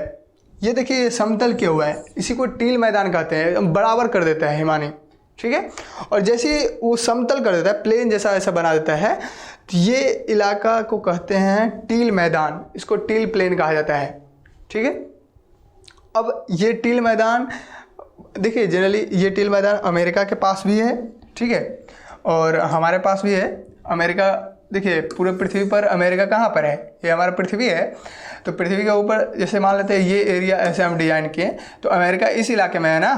ये देखिए ये समतल किया हुआ है, इसी को टील मैदान कहते हैं, बराबर कर देता है हिमानी, ठीक है। और जैसे वो समतल कर देता है, प्लेन जैसा ऐसा बना देता है, तो ये इलाका को कहते हैं टील मैदान, इसको टील प्लेन कहा जाता है, ठीक है। अब ये टील मैदान देखिए, जनरली ये टील मैदान अमेरिका के पास भी है, ठीक है, और हमारे पास भी है। अमेरिका देखिए, पूरे पृथ्वी पर अमेरिका कहाँ पर है, ये हमारा पृथ्वी है। तो पृथ्वी के ऊपर जैसे मान लेते हैं ये एरिया ऐसे हम डिजाइन किए, तो अमेरिका इस इलाके में है ना,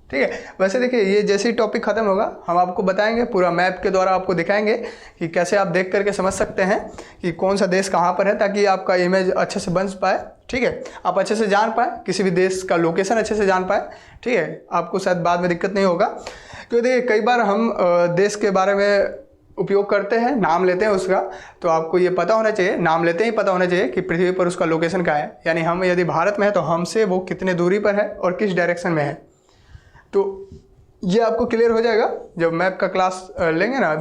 ठीक है। वैसे देखिए, ये जैसे ही टॉपिक ख़त्म होगा हम आपको बताएंगे, पूरा मैप के द्वारा आपको दिखाएंगे कि कैसे आप देख करके समझ सकते हैं कि कौन सा देश कहाँ पर है, ताकि आपका इमेज अच्छे से बन पाए, ठीक है, आप अच्छे से जान पाए, किसी भी देश का लोकेशन अच्छे से जान पाए, ठीक है, आपको शायद बाद में दिक्कत नहीं होगा। क्योंकि देखिए कई बार हम देश के बारे में उपयोग करते हैं, नाम लेते हैं उसका, तो आपको ये पता होना चाहिए, नाम लेते ही पता होना चाहिए कि पृथ्वी पर उसका लोकेशन क्या है, यानी हम यदि भारत में है तो हमसे वो कितने दूरी पर है और किस डायरेक्शन में है। तो ये आपको क्लियर हो जाएगा जब मैप का क्लास लेंगे ना,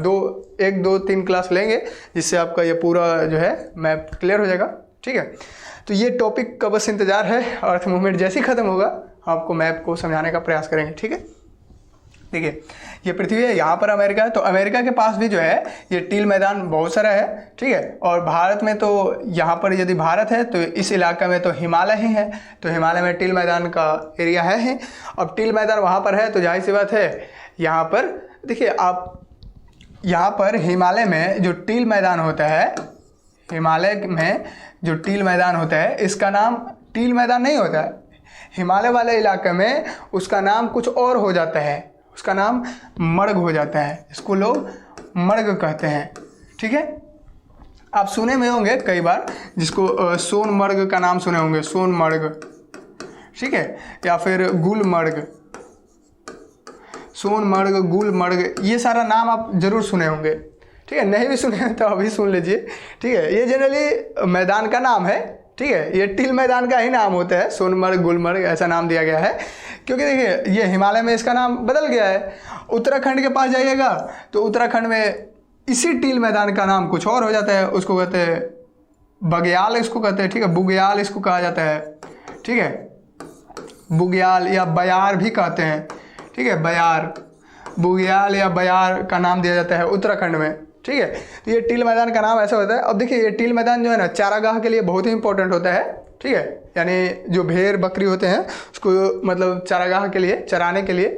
1 2 3 क्लास लेंगे, जिससे आपका ये पूरा जो है मैप क्लियर हो जाएगा, ठीक है। तो ये टॉपिक का बस इंतज़ार है, अर्थ मूवमेंट जैसे ही ख़त्म होगा आपको मैप को समझाने का प्रयास करेंगे, ठीक है। देखिए ये पृथ्वी है, यहाँ पर अमेरिका है, तो अमेरिका के पास भी जो है ये टील मैदान बहुत सारा है, ठीक है। और भारत में तो यहाँ पर यदि भारत है तो इस इलाका में तो हिमालय ही है, तो हिमालय में टील मैदान का एरिया है ही। अब टील मैदान वहाँ पर है तो जाहिर सी बात है, यहाँ पर देखिए आप, यहाँ पर हिमालय में जो टील मैदान होता है, हिमालय में जो टील मैदान होता है, इसका नाम टील मैदान नहीं होता है। हिमालय वाले इलाके में उसका नाम कुछ और हो जाता है, उसका नाम मर्ग हो जाता है, इसको लोग मर्ग कहते हैं, ठीक है। आप सुने में होंगे कई बार, जिसको सोनमर्ग का नाम सुने होंगे, सोनमर्ग, ठीक है, या फिर गुलमर्ग, सोनमर्ग, गुलमर्ग, ये सारा नाम आप जरूर सुने होंगे, ठीक है। नहीं भी सुने तो अभी सुन लीजिए, ठीक है। ये जनरली मैदान का नाम है, ठीक है, ये टील मैदान का ही नाम होता है, सोनमर्ग, गुलमर्ग ऐसा नाम दिया गया है, क्योंकि देखिए ये हिमालय में इसका नाम बदल गया है। उत्तराखंड के पास जाइएगा तो उत्तराखंड में इसी टील मैदान का नाम कुछ और हो जाता है, उसको कहते हैं बग्याल, इसको कहते हैं, ठीक है, बुग्याल इसको कहा जाता है, ठीक है, बुग्याल या बयार भी कहते हैं, ठीक है, बयार, बुग्याल या बयार का नाम दिया जाता है उत्तराखंड में, ठीक है। तो ये टील मैदान का नाम ऐसा होता है। अब देखिए ये टील मैदान जो है ना, चारागाह के लिए बहुत ही इंपॉर्टेंट होता है, ठीक है, यानी जो भेड़ बकरी होते हैं उसको मतलब चारागाह के लिए, चराने के लिए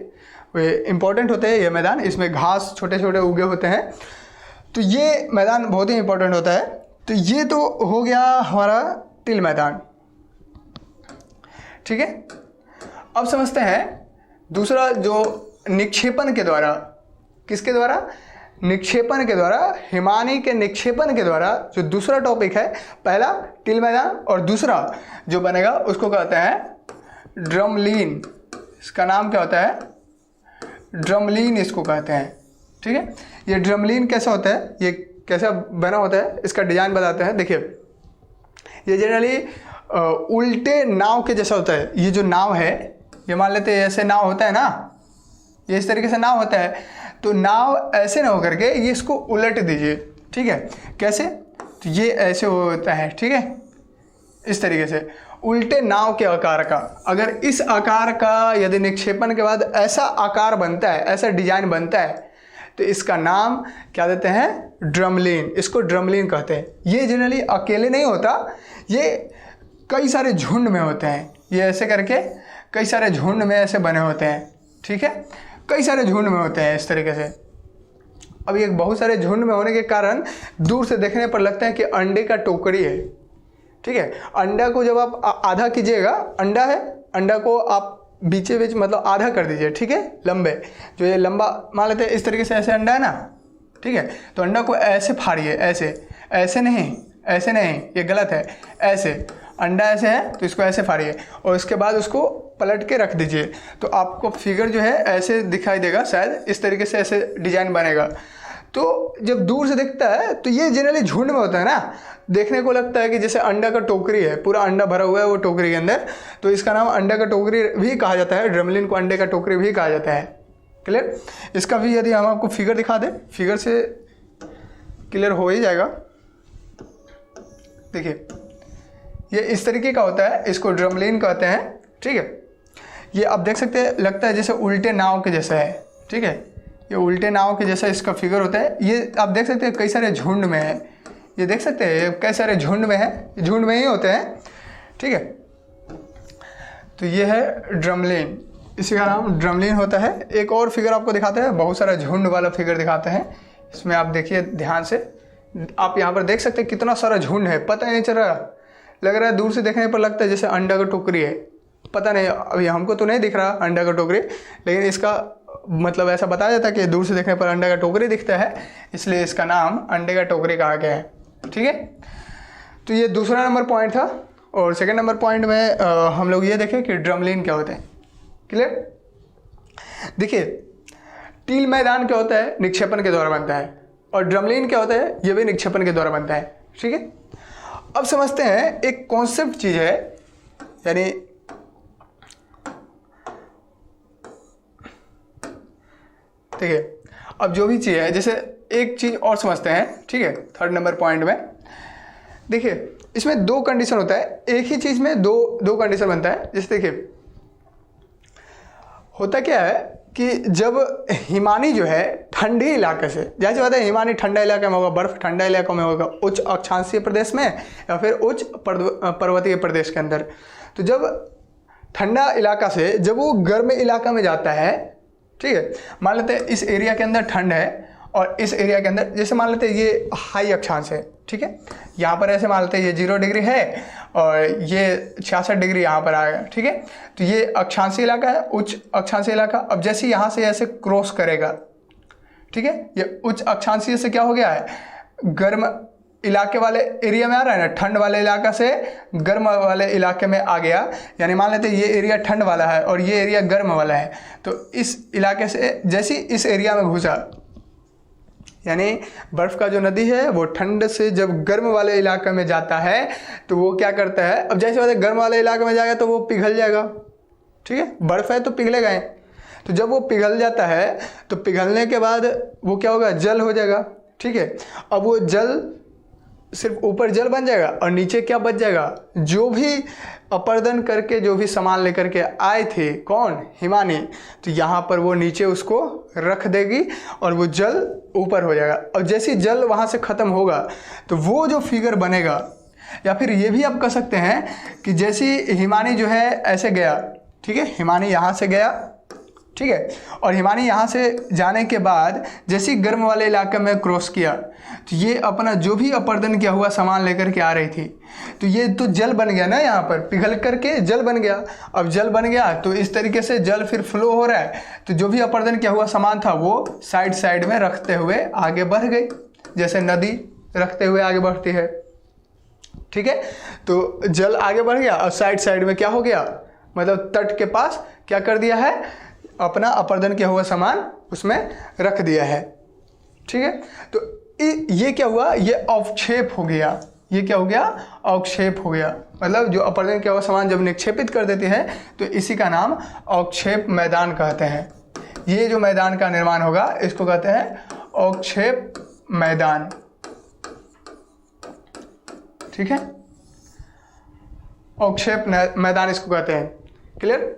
वे इम्पोर्टेंट होते हैं ये मैदान, इसमें घास छोटे छोटे उगे होते हैं, तो ये मैदान बहुत ही इंपॉर्टेंट होता है। तो ये तो हो गया हमारा टील मैदान, ठीक है। अब समझते हैं दूसरा, जो निक्षेपण के द्वारा, किसके द्वारा, निक्षेपण के द्वारा, हिमानी के निक्षेपण के द्वारा जो दूसरा टॉपिक है, पहला टील मैदान और दूसरा जो बनेगा उसको कहते हैं ड्रमलीन। इसका नाम क्या होता है, ड्रमलीन इसको कहते हैं, ठीक है। ये ड्रमलीन कैसा होता है, ये कैसा बना होता है, इसका डिजाइन बताते हैं। देखिए ये जनरली उल्टे नाव के जैसा होता है। ये जो नाव है, ये मान लेते हैं ऐसे नाव होता है ना, ये इस तरीके से नाव होता है, तो नाव ऐसे ना हो करके ये इसको उलट दीजिए, ठीक है। कैसे, तो ये ऐसे होता है, ठीक है, इस तरीके से, उल्टे नाव के आकार का। अगर इस आकार का यदि निक्षेपण के बाद ऐसा आकार बनता है, ऐसा डिजाइन बनता है, तो इसका नाम क्या देते हैं? ड्रमलिन। इसको ड्रमलिन कहते हैं। ये जनरली अकेले नहीं होता, ये कई सारे झुंड में होते हैं। ये ऐसे करके कई सारे झुंड में ऐसे बने होते हैं, ठीक है, कई सारे झुंड में होते हैं इस तरीके से। अब ये बहुत सारे झुंड में होने के कारण दूर से देखने पर लगता है कि अंडे का टोकरी है, ठीक है। अंडा को जब आप आधा कीजिएगा, अंडा है, अंडा को आप बीचे बीच मतलब आधा कर दीजिए, ठीक है, लंबे, जो ये लंबा मान लेते हैं इस तरीके से, ऐसे अंडा है ना, ठीक है, तो अंडा को ऐसे फाड़िए, ऐसे, ऐसे नहीं, ऐसे नहीं, ये गलत है, ऐसे, अंडा ऐसे है तो इसको ऐसे फाड़िए और उसके बाद उसको पलट के रख दीजिए, तो आपको फिगर जो है ऐसे दिखाई देगा, शायद इस तरीके से ऐसे डिजाइन बनेगा। तो जब दूर से दिखता है तो ये जनरली झुंड में होता है ना, देखने को लगता है कि जैसे अंडा का टोकरी है, पूरा अंडा भरा हुआ है वो टोकरी के अंदर, तो इसका नाम अंडा का टोकरी भी कहा जाता है। ड्रमलिन को अंडे का टोकरी भी कहा जाता है। क्लियर? इसका भी यदि हम आपको फिगर दिखा दें, फिगर से क्लियर हो ही जाएगा। देखिए ये इस तरीके का होता है, इसको ड्रमलिन कहते हैं, ठीक है। ये आप देख सकते हैं, लगता है जैसे उल्टे नाव के जैसा है, ठीक है, ये उल्टे नाव के जैसा इसका फिगर होता है। ये आप देख सकते हैं कई सारे झुंड में है, ये देख सकते हैं कई सारे झुंड में है, झुंड में ही होते हैं, ठीक है। तो ये है ड्रमलिन, इसी का नाम ड्रमलिन होता है। एक और फिगर आपको दिखाते हैं, बहुत सारा झुंड वाला फिगर दिखाते हैं। इसमें आप देखिए ध्यान से, आप यहाँ पर देख सकते हैं कितना सारा झुंड है, पता ही नहीं चल रहा, लग रहा है दूर से देखने पर लगता है जैसे अंडा का टोकरी है, पता नहीं, अभी हमको तो नहीं दिख रहा अंडा का टोकरी, लेकिन इसका मतलब ऐसा बताया जाता है कि दूर से देखने पर अंडे का टोकरी दिखता है, इसलिए इसका नाम अंडे का टोकरी कहा गया है, ठीक है। तो ये दूसरा नंबर पॉइंट था। और सेकंड नंबर पॉइंट में हम लोग ये देखें कि ड्रमलिन क्या होते हैं। क्लियर? देखिए टील मैदान क्या होता है? निक्षेपण के द्वारा बनता है। और ड्रमलिन क्या होता है? ये भी निक्षेपण के द्वारा बनता है, ठीक है। अब समझते हैं, एक कॉन्सेप्ट चीज है, यानी ठीक है, अब जो भी चीज़ है, जैसे एक चीज़ और समझते हैं, ठीक है, थर्ड नंबर पॉइंट में। देखिए इसमें दो कंडीशन होता है, एक ही चीज़ में दो कंडीशन बनता है। जैसे देखिए होता क्या है कि जब हिमानी जो है ठंडी इलाके से, जैसे बात है हिमानी ठंडा इलाके में होगा, बर्फ़ ठंडा इलाकों में होगा, उच्च अक्षांशीय प्रदेश में या फिर उच्च पर्वतीय प्रदेश के अंदर। तो जब ठंडा इलाका से जब वो गर्म इलाका में जाता है, ठीक है, मान लेते हैं इस एरिया के अंदर ठंड है और इस एरिया के अंदर, जैसे मान लेते हैं ये हाई अक्षांश है, ठीक है, यहाँ पर ऐसे मान लेते हैं ये 0 डिग्री है और ये 66 डिग्री यहाँ पर आएगा, ठीक है। तो ये अक्षांशीय इलाका है, उच्च अक्षांशीय इलाका। अब जैसे यहाँ से ऐसे क्रॉस करेगा, ठीक है, ये उच्च अक्षांशीय से क्या हो गया है, गर्म इलाके वाले एरिया में आ रहा है ना, ठंड वाले इलाका से गर्म वाले इलाके में आ गया। यानी मान लेते हैं ये एरिया ठंड वाला है और ये एरिया गर्म वाला है, तो इस इलाके से जैसे इस एरिया में घुसा, यानी बर्फ़ का जो नदी है वो ठंड से जब गर्म वाले इलाके में जाता है तो वो क्या करता है, अब जैसे बात है गर्म वाले इलाके में जाएगा तो वो पिघल जाएगा, ठीक है, बर्फ़ है तो पिघलेगा ही। तो जब वो पिघल जाता है तो पिघलने के बाद वो क्या होगा, जल हो जाएगा, ठीक है। अब वो जल सिर्फ ऊपर जल बन जाएगा और नीचे क्या बच जाएगा, जो भी अपर्दन करके जो भी सामान लेकर के आए थे, कौन, हिमानी, तो यहाँ पर वो नीचे उसको रख देगी और वो जल ऊपर हो जाएगा। और जैसे जल वहाँ से ख़त्म होगा तो वो जो फिगर बनेगा, या फिर ये भी आप कह सकते हैं कि जैसे हिमानी जो है ऐसे गया, ठीक है, हिमानी यहाँ से गया, ठीक है, और हिमानी यहाँ से जाने के बाद जैसे ही गर्म वाले इलाके में क्रॉस किया तो ये अपना जो भी अपर्दन किया हुआ सामान लेकर के आ रही थी, तो ये तो जल बन गया ना, यहाँ पर पिघल करके जल बन गया। अब जल बन गया तो इस तरीके से जल फिर फ्लो हो रहा है, तो जो भी अपर्दन किया हुआ सामान था वो साइड साइड में रखते हुए आगे बढ़ गई, जैसे नदी रखते हुए आगे बढ़ती है, ठीक है। तो जल आगे बढ़ गया और साइड साइड में क्या हो गया, मतलब तट के पास क्या कर दिया है, अपना अपर्दन किया हुआ सामान उसमें रख दिया है, ठीक है। तो ये क्या हुआ, ये अवक्षेप हो गया, ये क्या हो गया, अवक्षेप हो गया। मतलब जो अपर्दन किया हुआ सामान जब निक्षेपित कर देते हैं तो इसी का नाम अवक्षेप मैदान कहते हैं। ये जो मैदान का निर्माण होगा इसको कहते हैं अवक्षेप मैदान, ठीक है। अवक्षेप मैदान इसको कहते हैं। क्लियर।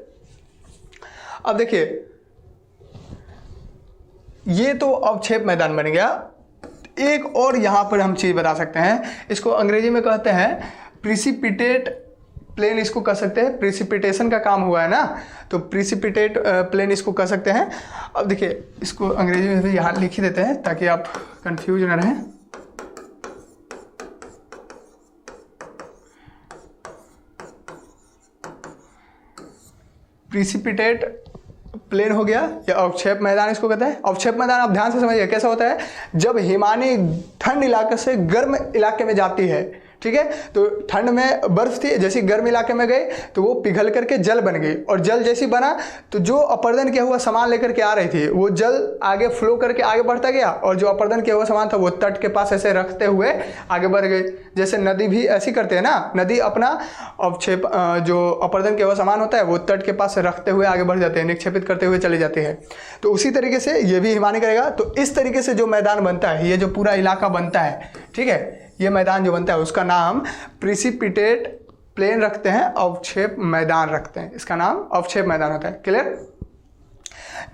अब देखिए ये तो अवक्षेप मैदान बन गया। एक और यहाँ पर हम चीज़ बता सकते हैं, इसको अंग्रेजी में कहते हैं प्रिसिपिटेट प्लेन, इसको कह सकते हैं। प्रिसिपिटेशन का काम हुआ है ना, तो प्रिसिपिटेट प्लेन इसको कह सकते हैं। अब देखिए इसको अंग्रेजी में भी यहाँ लिख ही देते हैं ताकि आप कंफ्यूज न रहें। प्रिसिपिटेट प्लेन हो गया या अवक्षेप मैदान इसको कहते हैं। अवक्षेप मैदान आप ध्यान से समझिए कैसा होता है, जब हिमानी ठंड इलाके से गर्म इलाके में जाती है, ठीक है, तो ठंड में बर्फ थी, जैसे गर्म इलाके में गई तो वो पिघल करके जल बन गई, और जल जैसी बना तो जो अपर्दन किया हुआ सामान लेकर के आ रही थी वो जल आगे फ्लो करके आगे बढ़ता गया, और जो अपर्दन किया हुआ सामान था वो तट के पास ऐसे रखते हुए आगे बढ़ गई। जैसे नदी भी ऐसी करते हैं ना, नदी अपना अवक्षेप जो अपर्दन किया हुआ सामान होता है वो तट के पास रखते हुए आगे बढ़ जाते हैं, निक्षेपित करते हुए चली जाती है। तो उसी तरीके से ये भी हिमानी करेगा। तो इस तरीके से जो मैदान बनता है, ये जो पूरा इलाका बनता है, ठीक है, ये मैदान जो बनता है उसका नाम प्रिसिपिटेट प्लेन रखते हैं, अवक्षेप मैदान रखते हैं, इसका नाम अवक्षेप मैदान होता है। क्लियर।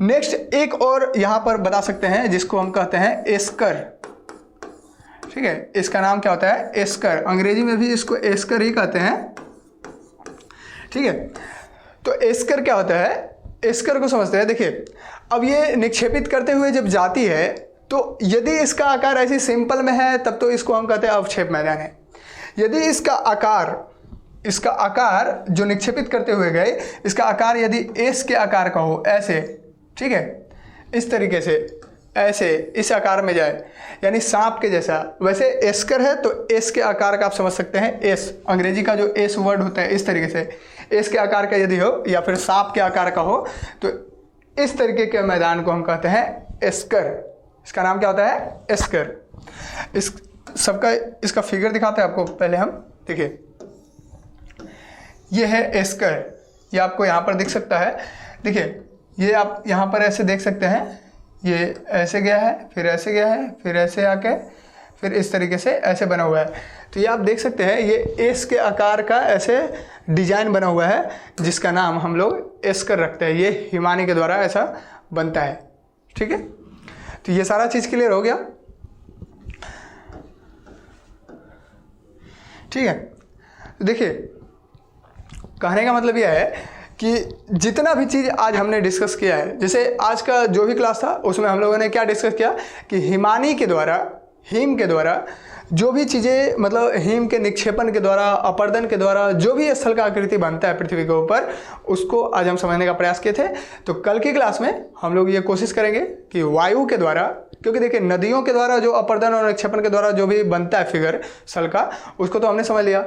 नेक्स्ट एक और यहां पर बता सकते हैं जिसको हम कहते हैं एस्कर, ठीक है, इसका नाम क्या होता है, एस्कर। अंग्रेजी में भी इसको एस्कर ही कहते हैं, ठीक है। तो एस्कर क्या होता है, एस्कर को समझते हैं। देखिए अब ये निक्षेपित करते हुए जब जाती है तो यदि इसका आकार ऐसी सिंपल में है तब तो इसको हम कहते हैं अवक्षेप मैदान है। यदि इसका आकार जो निक्षेपित करते हुए गए, इसका आकार यदि एस के आकार का हो, ऐसे, ठीक है, इस तरीके से ऐसे इस आकार में जाए, यानी सांप के जैसा, वैसे एस्कर है तो एस के आकार का आप समझ सकते हैं। एस अंग्रेजी का जो एस वर्ड होता है, इस तरीके से एस के आकार का यदि हो या फिर सांप के आकार का हो तो इस तरीके के मैदान को हम कहते हैं एस्कर। इसका नाम क्या होता है, एस्कर। इस सबका इसका फिगर दिखाते हैं आपको पहले हम। देखिए ये है एस्कर, ये आपको यहाँ पर दिख सकता है। देखिए ये आप यहाँ पर ऐसे देख सकते हैं, ये ऐसे गया है, फिर ऐसे गया है, फिर ऐसे आके फिर इस तरीके से ऐसे बना हुआ है। तो ये आप देख सकते हैं ये एस के आकार का ऐसे डिजाइन बना हुआ है जिसका नाम हम लोग एस्कर रखते हैं। ये हिमानी के द्वारा ऐसा बनता है, ठीक है। तो ये सारा चीज़ क्लियर हो गया, ठीक है। देखिए कहने का मतलब यह है कि जितना भी चीज़ आज हमने डिस्कस किया है, जैसे आज का जो भी क्लास था उसमें हम लोगों ने क्या डिस्कस किया कि हिमानी के द्वारा, हिम के द्वारा जो भी चीज़ें, मतलब हिम के निक्षेपण के द्वारा, अपर्दन के द्वारा जो भी स्थल का आकृति बनता है पृथ्वी के ऊपर, उसको आज हम समझने का प्रयास किए थे। तो कल की क्लास में हम लोग ये कोशिश करेंगे कि वायु के द्वारा, क्योंकि देखिए नदियों के द्वारा जो अपर्दन और निक्षेपण के द्वारा जो भी बनता है फिगर स्थल का, उसको तो हमने समझ लिया।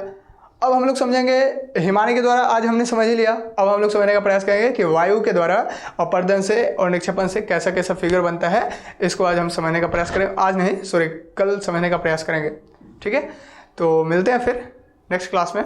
अब हम लोग समझेंगे हिमानी के द्वारा, आज हमने समझ ही लिया। अब हम लोग समझने का प्रयास करेंगे कि वायु के द्वारा अपर्दन से और निक्षेपण से कैसा कैसा फिगर बनता है, इसको आज हम समझने का प्रयास करें। आज नहीं, सॉरी, कल समझने का प्रयास करेंगे, ठीक है। तो मिलते हैं फिर नेक्स्ट क्लास में।